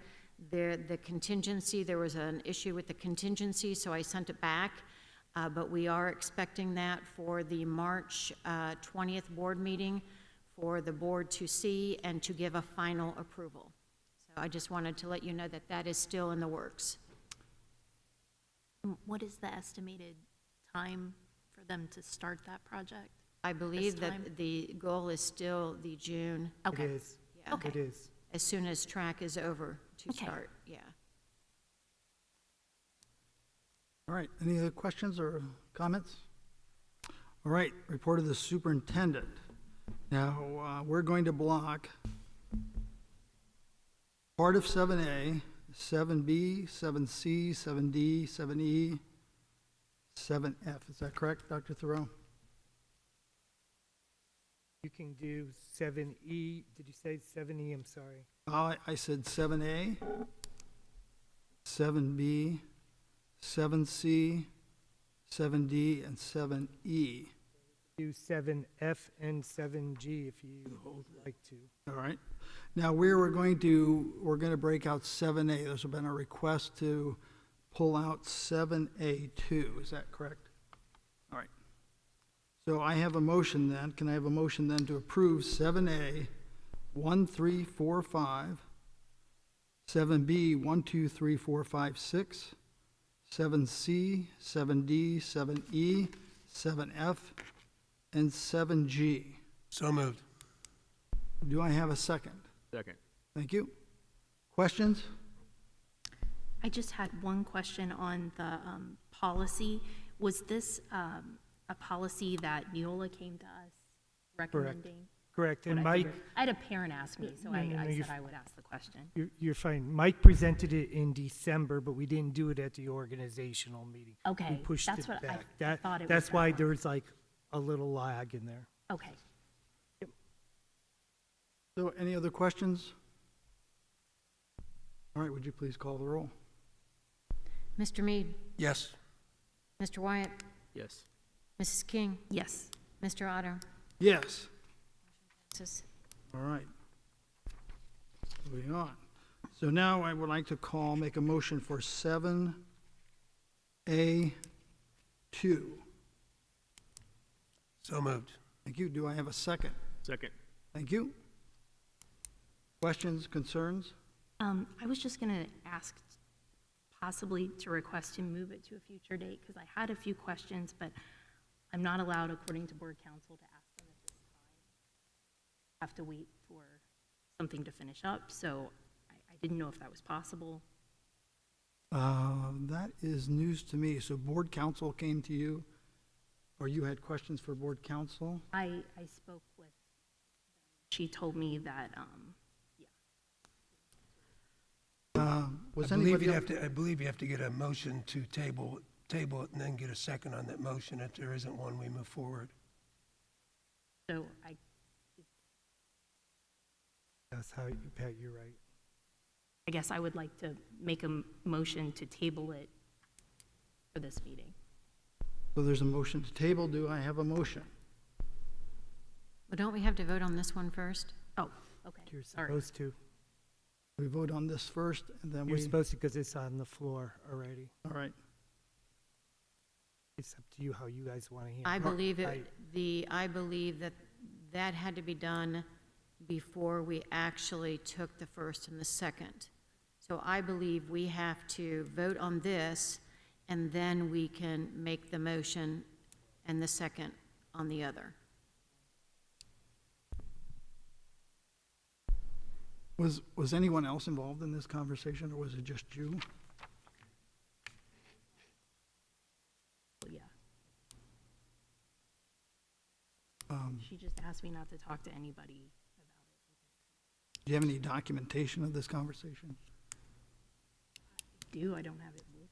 The contingency, there was an issue with the contingency, so I sent it back. But we are expecting that for the March 20th board meeting for the board to see and to give a final approval. So I just wanted to let you know that that is still in the works. What is the estimated time for them to start that project? I believe time? that the goal is still the June. It is. Yeah. It is. As soon as track is over to Okay. start, yeah. All right, any other questions or comments? All right, report of the superintendent. Now, we're going to block part of 7A, 7B, 7C, 7D, 7E, 7F. Is that correct, Dr. Thoreau? You can do 7E. Did you say 7E? I'm sorry. I said 7A, 7B, 7C, 7D, and 7E. Do 7F and 7G if you would like to. All right. Now, we're going to break out 7A. There's been a request to pull out 7A2. Is that correct? All right. So I have a motion then. Can I have a motion then to approve 7A, 1, 3, 4, 5, 7B, 1, 2, 3, 4, 5, 6, 7C, 7D, 7E, 7F, and 7G. So moved. Do I have a second? Second. Thank you. Questions? I just had one question on the policy. Was this a policy that Neola came to us recommending? Correct, and What I Mike, figured. I had a parent ask me, so No, no, no, I you're said I would ask the question. you're fine. Mike presented it in December, but we didn't do it at the organizational meeting. We Okay, pushed that's it what I back. thought it was That's that why one. there's like a little lag in there. Okay. So any other questions? All right, would you please call the roll? Mr. Mead, Yes. Mr. Wyatt, Yes. Mrs. King, Yes. Mr. Otto. Yes. Passes. All right. Moving on. So now I would like to make a motion for 7A2. So moved. Thank you. Do I have a second? Second. Thank you. Questions, concerns? I was just gonna ask possibly to request to move it to a future date, because I had a few questions, but I'm not allowed, according to board council, to ask them at this time. Have to wait for something to finish up, so I didn't know if that was possible. That is news to me. So board council came to you, or you had questions for board council? I spoke with, she told me that, Was I believe anybody you else? have to, I believe you have to get a motion to table it and then get a second on that motion. If there isn't one, we move forward. so That's how, Pat, you're right. I guess I would like to make a motion to table it for this meeting. So there's a motion to table. Do I have a motion? But don't we have to vote on this one first? Oh, okay, You're sorry. supposed to. We vote on this first, and then You're we, supposed to, because it's on the floor already. all right. It's up to you how you guys want to handle it. I believe that that had to be done before we actually took the first and the second. So I believe we have to vote on this, and then we can make the motion and the second on the other. Was anyone else involved in this conversation, or was it just you? Yeah. Um, She just asked me not to talk to anybody about it. Do you have any documentation of this conversation? I don't have it with me.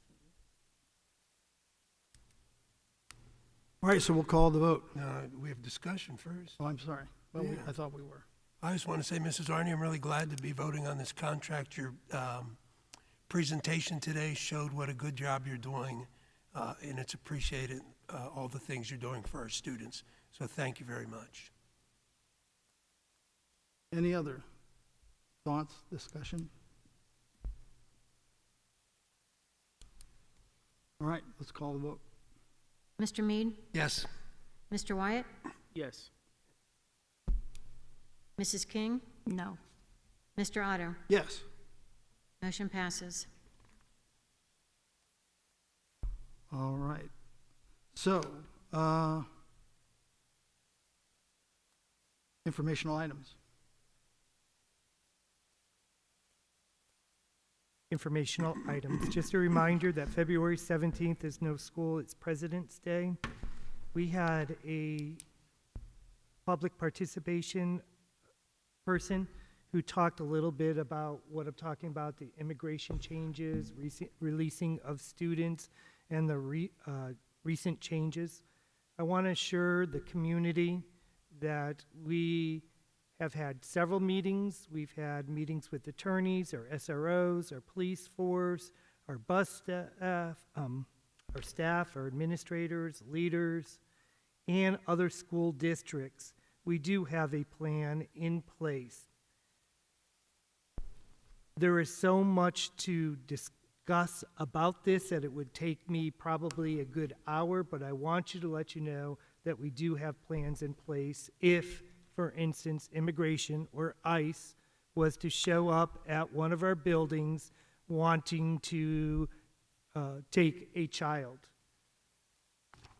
All right, so we'll call the vote. No, we have discussion first. Oh, I'm sorry. Well, Yeah. I thought we were. I just want to say, Mrs. Arney, I'm really glad to be voting on this contract. Your presentation today showed what a good job you're doing, and it's appreciated, all the things you're doing for our students. So thank you very much. Any other thoughts, discussion? All right, let's call the vote. Mr. Mead, Yes. Mr. Wyatt, Yes. Mrs. King, No. Mr. Otto. Yes. Motion passes. All right. So, informational items. Informational items. Just a reminder that February 17th is no school, it's President's Day. We had a public participation person who talked a little bit about what I'm talking about, the immigration changes, releasing of students, and the recent changes. I want to assure the community that we have had several meetings. We've had meetings with attorneys, our SROs, our police force, our bus staff, our staff, our administrators, leaders, and other school districts. We do have a plan in place. There is so much to discuss about this that it would take me probably a good hour, but I want you to let you know that we do have plans in place if, for instance, immigration or ICE was to show up at one of our buildings wanting to take a child.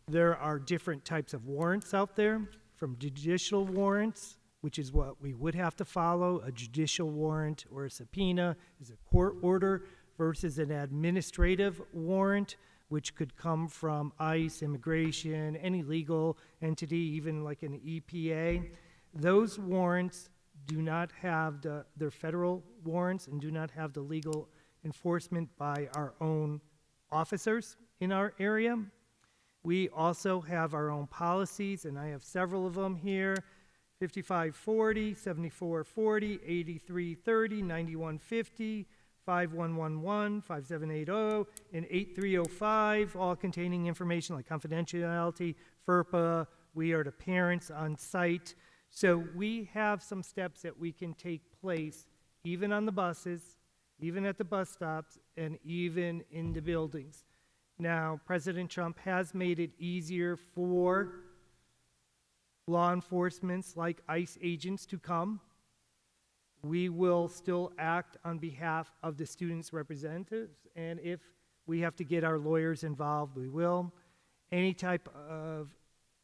There are different types of warrants out there, from judicial warrants, which is what we would have to follow. A judicial warrant or a subpoena is a court order versus an administrative warrant, which could come from ICE, immigration, any legal entity, even like an EPA. Those warrants do not have they're federal warrants and do not have the legal enforcement by our own officers in our area. We also have our own policies, and I have several of them here: 5540, 7440, 8330, 9150, 5111, 5780, and 8305, all containing information like confidentiality, FERPA. We are the parents on site. So we have some steps that we can take place, even on the buses, even at the bus stops, and even in the buildings. Now, President Trump has made it easier for law enforcement like ICE agents to come. We will still act on behalf of the students' representatives, and if we have to get our lawyers involved, we will. Any type of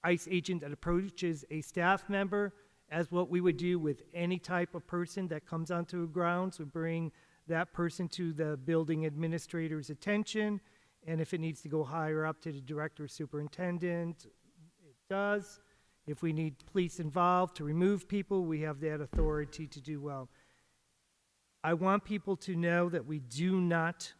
ICE agent that approaches a staff member, as what we would do with any type of person that comes onto the grounds, we bring that person to the building administrator's attention, and if it needs to go higher up to the director or superintendent, it does. If we need police involved to remove people, we have that authority to do well. I want people to know that we do not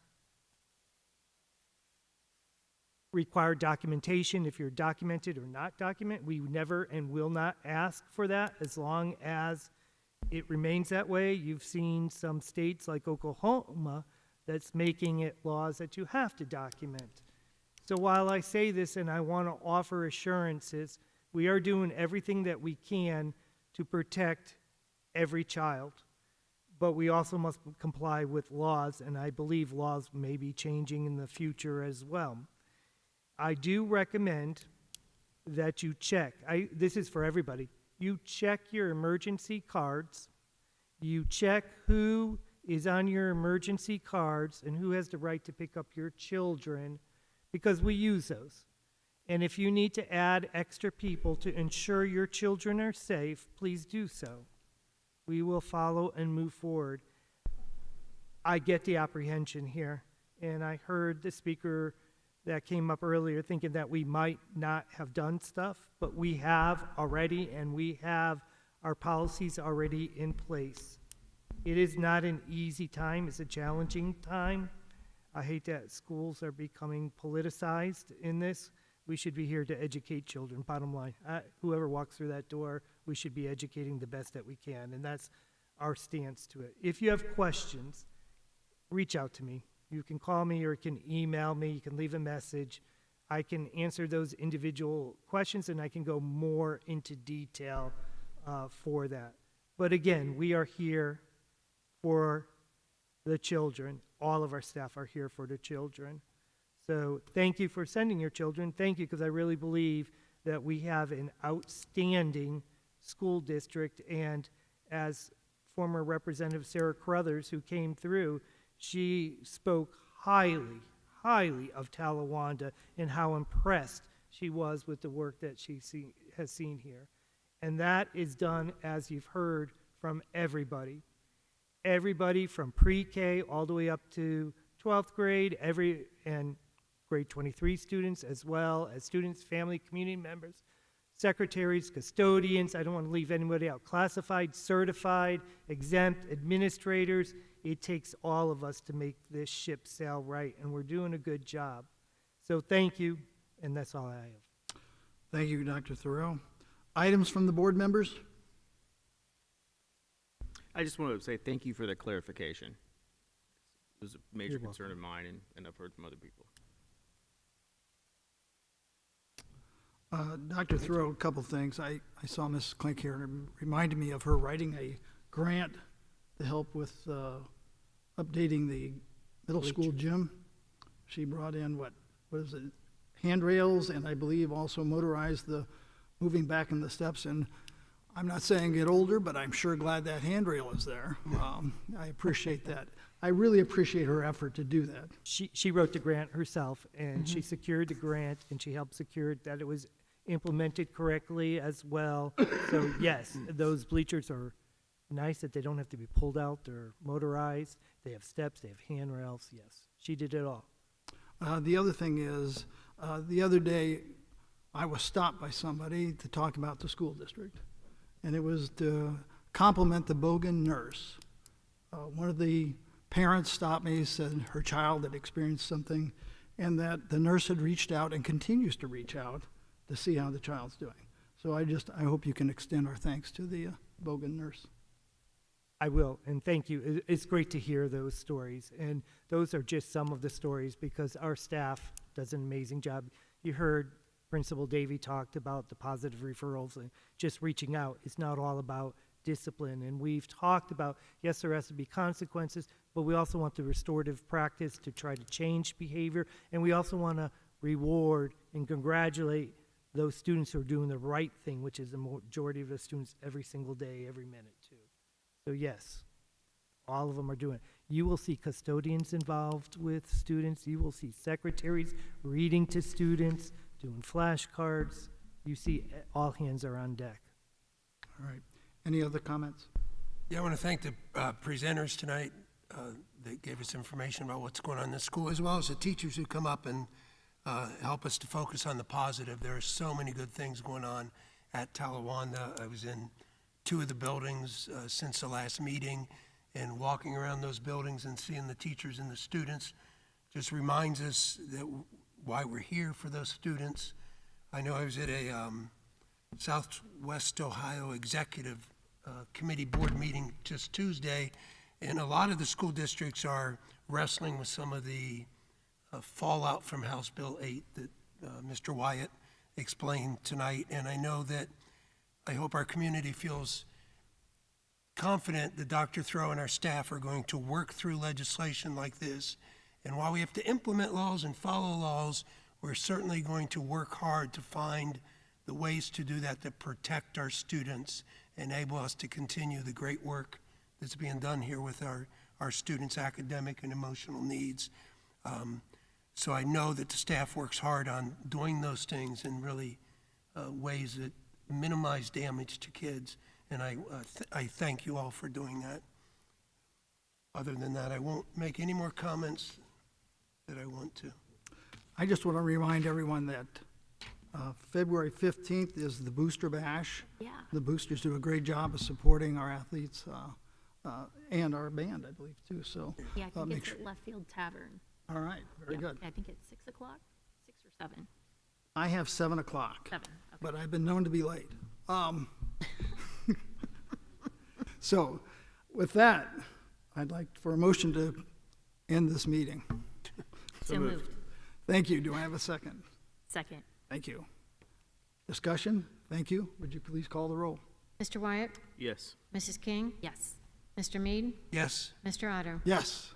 require documentation. If you're documented or not documented, we never and will not ask for that as long as it remains that way. You've seen some states like Oklahoma that's making it laws that you have to document. So while I say this and I want to offer assurances, we are doing everything that we can to protect every child. But we also must comply with laws, and I believe laws may be changing in the future as well. I do recommend that you check. This is for everybody. You check your emergency cards. You check who is on your emergency cards and who has the right to pick up your children, because we use those. And if you need to add extra people to ensure your children are safe, please do so. We will follow and move forward. I get the apprehension here, and I heard the speaker that came up earlier thinking that we might not have done stuff, but we have already, and we have our policies already in place. It is not an easy time. It's a challenging time. I hate that schools are becoming politicized in this. We should be here to educate children, bottom line. Whoever walks through that door, we should be educating the best that we can, and that's our stance to it. If you have questions, reach out to me. You can call me or you can email me. You can leave a message. I can answer those individual questions, and I can go more into detail for that. But again, we are here for the children. All of our staff are here for the children. So thank you for sending your children. Thank you, because I really believe that we have an outstanding school district. And as former Representative Sarah Carruthers, who came through, she spoke highly, highly of Talawanda and how impressed she was with the work that she has seen here. And that is done, as you've heard, from everybody. Everybody from pre-K all the way up to 12th grade, and grade 23 students, as well as students, family, community members, secretaries, custodians. I don't want to leave anybody out. Classified, certified, exempt, administrators. It takes all of us to make this ship sail right, and we're doing a good job. So thank you, and that's all I have. Thank you, Dr. Thoreau. Items from the board members? I just wanted to say thank you for the clarification. It was a major concern of mine, and I've heard from other people. Dr. Thoreau, a couple things. I saw Mrs. Klink here, and it reminded me of her writing a grant to help with updating the middle school gym. She brought in, what is it, handrails, and I believe also motorized the moving back in the steps. And I'm not saying get older, but I'm sure glad that handrail is there. I appreciate that. I really appreciate her effort to do that. She wrote the grant herself, and she secured the grant, and she helped secure that it was implemented correctly as well. So yes, those bleachers are nice that they don't have to be pulled out. They're motorized. They have steps. They have handrails. Yes, she did it all. The other thing is, the other day, I was stopped by somebody to talk about the school district, and it was to compliment the Bogan nurse. One of the parents stopped me, said her child had experienced something, and that the nurse had reached out and continues to reach out to see how the child's doing. So I hope you can extend our thanks to the Bogan nurse. I will, and thank you. It's great to hear those stories, and those are just some of the stories because our staff does an amazing job. You heard Principal Davey talked about the positive referrals and just reaching out. It's not all about discipline, and we've talked about, yes, there has to be consequences, but we also want the restorative practice to try to change behavior, and we also want to reward and congratulate those students who are doing the right thing, which is the majority of the students every single day, every minute, too. So yes, all of them are doing it. You will see custodians involved with students. You will see secretaries reading to students, doing flashcards. You see all hands are on deck. All right. Any other comments? Yeah, I want to thank the presenters tonight that gave us information about what's going on in the school, as well as the teachers who come up and help us to focus on the positive. There are so many good things going on at Talawanda. I was in 2 of the buildings since the last meeting, and walking around those buildings and seeing the teachers and the students just reminds us that why we're here for those students. I know I was at a Southwest Ohio Executive Committee Board meeting just Tuesday, and a lot of the school districts are wrestling with some of the fallout from House Bill 8 that Mr. Wyatt explained tonight, and I know that I hope our community feels confident that Dr. Throw and our staff are going to work through legislation like this. And while we have to implement laws and follow laws, we're certainly going to work hard to find the ways to do that, to protect our students, enable us to continue the great work that's being done here with our students' academic and emotional needs. So I know that the staff works hard on doing those things in really ways that minimize damage to kids, and I thank you all for doing that. Other than that, I won't make any more comments that I want to. I just want to remind everyone that February 15th is the Booster Bash. Yeah. The boosters do a great job of supporting our athletes and our band, I believe, too. So Yeah, I think make it's sure. at Left Field Tavern. All right, very good. I think it's 6 o'clock, 6 or 7. I have 7 o'clock. 7, okay. But I've been known to be late. So with that, I'd like for a motion to end this meeting. So moved. Thank you. Do I have a second? Second. Thank you. Discussion? Thank you. Would you please call the roll? Mr. Wyatt? Yes. Mrs. King? Yes. Mr. Mead? Yes. Mr. Otto? Yes.